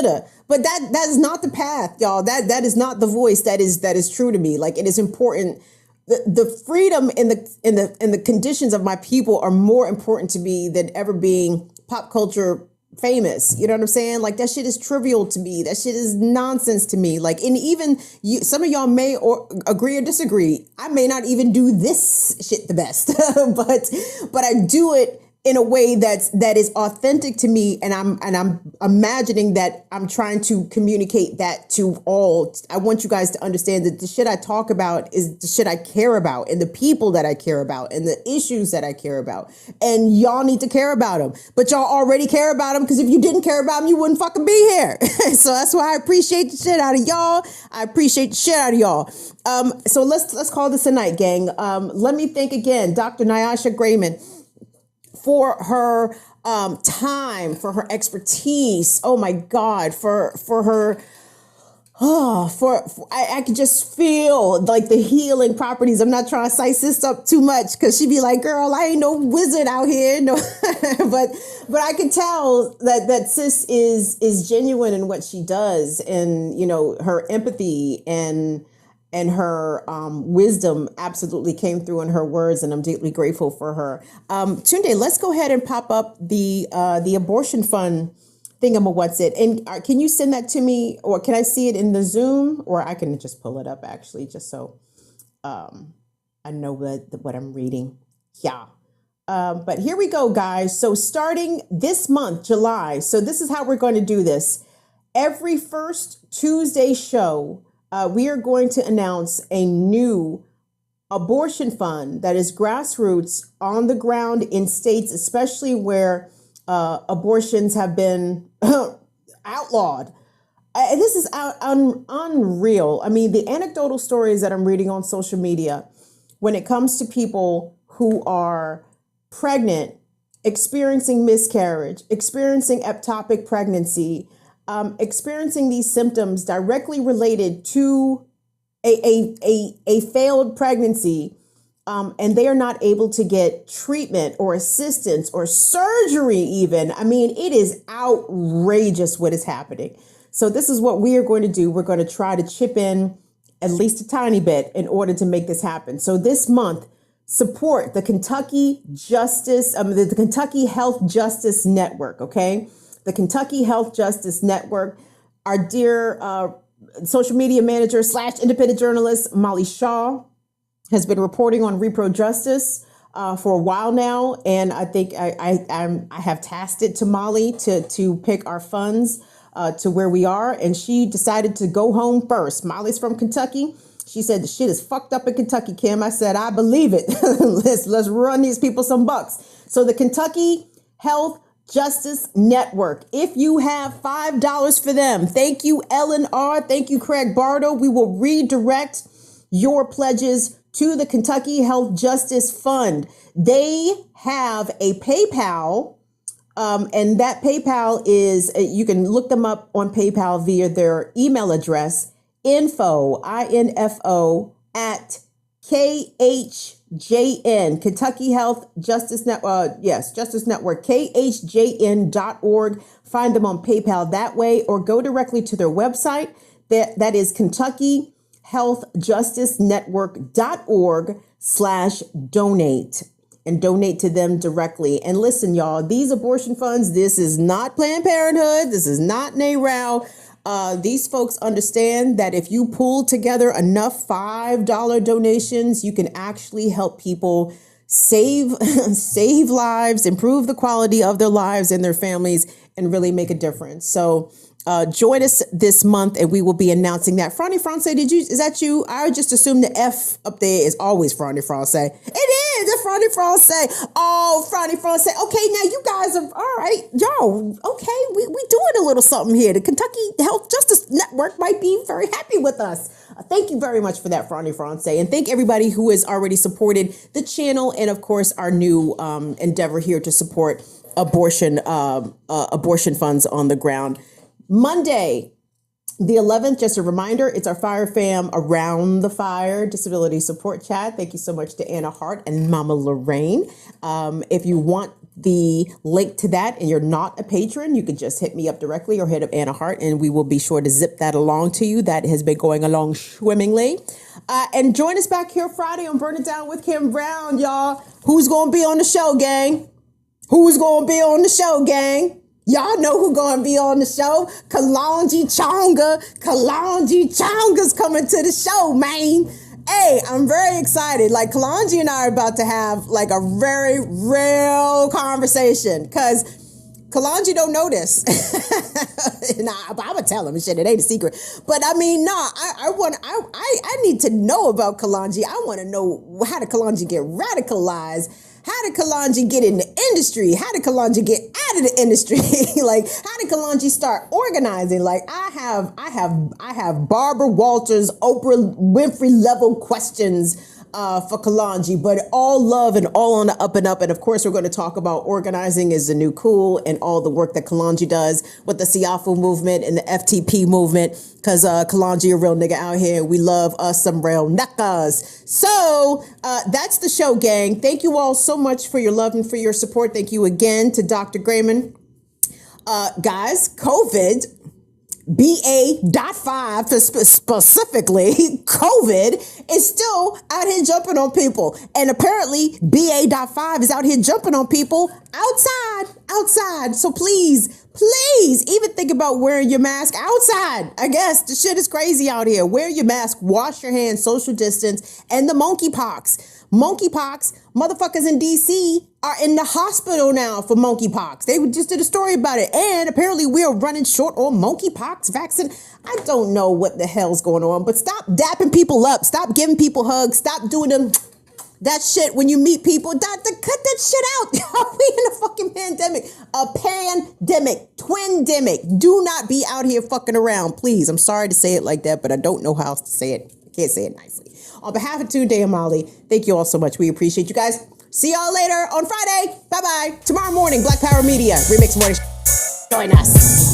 A: have. But that is not the path, y'all. That is not the voice that is true to me. Like, it is important. The freedom and the conditions of my people are more important to me than ever being pop culture famous. You know what I'm saying? Like, that shit is trivial to me. That shit is nonsense to me. Like, and even some of y'all may agree or disagree. I may not even do this shit the best, but I do it in a way that is authentic to me, and I'm imagining that I'm trying to communicate that to all. I want you guys to understand that the shit I talk about is the shit I care about, and the people that I care about, and the issues that I care about. And y'all need to care about them, but y'all already care about them, because if you didn't care about them, you wouldn't fucking be here. So that's why I appreciate the shit out of y'all. I appreciate the shit out of y'all. So let's call this a night, gang. Let me thank again Dr. Nyasha Grayman for her time, for her expertise. Oh my God, for her, I can just feel like the healing properties. I'm not trying to size this up too much, because she'd be like, girl, I ain't no wizard out here. No, but I can tell that sis is genuine in what she does, and her empathy and her wisdom absolutely came through in her words, and I'm deeply grateful for her. Tunde, let's go ahead and pop up the abortion fund thingamawhatsit. And can you send that to me, or can I see it in the Zoom, or I can just pull it up actually, just so I know what I'm reading. Yeah. But here we go, guys. So starting this month, July. So this is how we're going to do this. Every first Tuesday show, we are going to announce a new abortion fund that is grassroots on the ground in states, especially where abortions have been outlawed. This is unreal. I mean, the anecdotal stories that I'm reading on social media when it comes to people who are pregnant, experiencing miscarriage, experiencing ectopic pregnancy, experiencing these symptoms directly related to a failed pregnancy, and they are not able to get treatment or assistance or surgery even. I mean, it is outrageous what is happening. So this is what we are going to do. We're going to try to chip in at least a tiny bit in order to make this happen. So this month, support the Kentucky the Kentucky Health Justice Network, okay? The Kentucky Health Justice Network. Our dear social media manager / independent journalist, Molly Shaw, has been reporting on repro justice for a while now. And I think I have tasked it to Molly to pick our funds to where we are. And she decided to go home first. Molly's from Kentucky. She said the shit is fucked up in Kentucky, Kim. I said, I believe it. let's run these people some bucks. So the Kentucky Health Justice Network. If you have $5 for them, thank you, Ellen R. Thank you, Craig Bardo. We will redirect your pledges to the Kentucky Health Justice Fund. They have a PayPal. And that PayPal is, you can look them up on PayPal via their email address, info at KHJN, Kentucky Health Justice Network, Justice Network, KHJN.org. Find them on PayPal that way, or go directly to their website. That is Kentucky Health Justice Network.org/donate. And donate to them directly. And listen, y'all, these abortion funds, this is not Planned Parenthood. This is not NARAL. These folks understand that if you pull together enough $5 donations, you can actually help people save lives, improve the quality of their lives and their families, and really make a difference. So join us this month, and we will be announcing that. Franny France, is that you? I just assume the F up there is always Franny France. It is, it's Franny France. Oh, Franny France. Okay, now you guys are, all right, y'all, okay, we doing a little something here. The Kentucky Health Justice Network might be very happy with us. Thank you very much for that, Franny France. And thank everybody who has already supported the channel, and of course, our new endeavor here to support abortion funds on the ground. Monday, the 11th, just a reminder, it's our Fire Fam Around the Fire Disability Support Chat. Thank you so much to Anna Hart and Mama Lorraine. If you want the link to that and you're not a patron, you can just hit me up directly or hit up Anna Hart, and we will be sure to zip that along to you. That has been going along swimmingly. And join us back here Friday on Burn It Down with Kim Brown, y'all. Who's going to be on the show, gang? Who's going to be on the show, gang? Y'all know who's going to be on the show. Kalonji Chonga's coming to the show, man. Hey, I'm very excited. Like, Kalonji and I are about to have like a very real conversation, because Kalonji don't know this. Nah, I'm gonna tell him shit. It ain't a secret. But I mean, I need to know about Kalonji. I want to know, how did Kalonji get radicalized? How did Kalonji get in the industry? How did Kalonji get out of the industry? Like, how did Kalonji start organizing? Like, I have Barbara Walters, Oprah Winfrey level questions for Kalonji, but all love and all on the up and up. And of course, we're going to talk about organizing is the new cool, and all the work that Kalonji does with the Siafu movement and the FTP movement, because Kalonji a real nigga out here. We love us some real niggas. So that's the show, gang. Thank you all so much for your love and for your support. Thank you again to Dr. Grayman. Guys, COVID, BA.5 specifically, COVID is still out here jumping on people. And apparently BA.5 is out here jumping on people outside. So please, even think about wearing your mask outside. I guess the shit is crazy out here. Wear your mask, wash your hands, social distance, and the monkeypox. monkeypox. Motherfuckers in DC are in the hospital now for monkeypox. They just did a story about it. And apparently we are running short on monkeypox vaccine. I don't know what the hell's going on, but stop dapping people up. Stop giving people hugs. Stop doing that shit when you meet people. Cut that shit out. We in a fucking pandemic. A pandemic. Twindemic. Do not be out here fucking around, please. I'm sorry to say it like that, but I don't know how else to say it. I can't say it nicely. On behalf of Tunde and Molly, thank you all so much. We appreciate you guys. See y'all later on Friday. Bye-bye. Tomorrow morning, Black Power Media. Remix morning. Join us.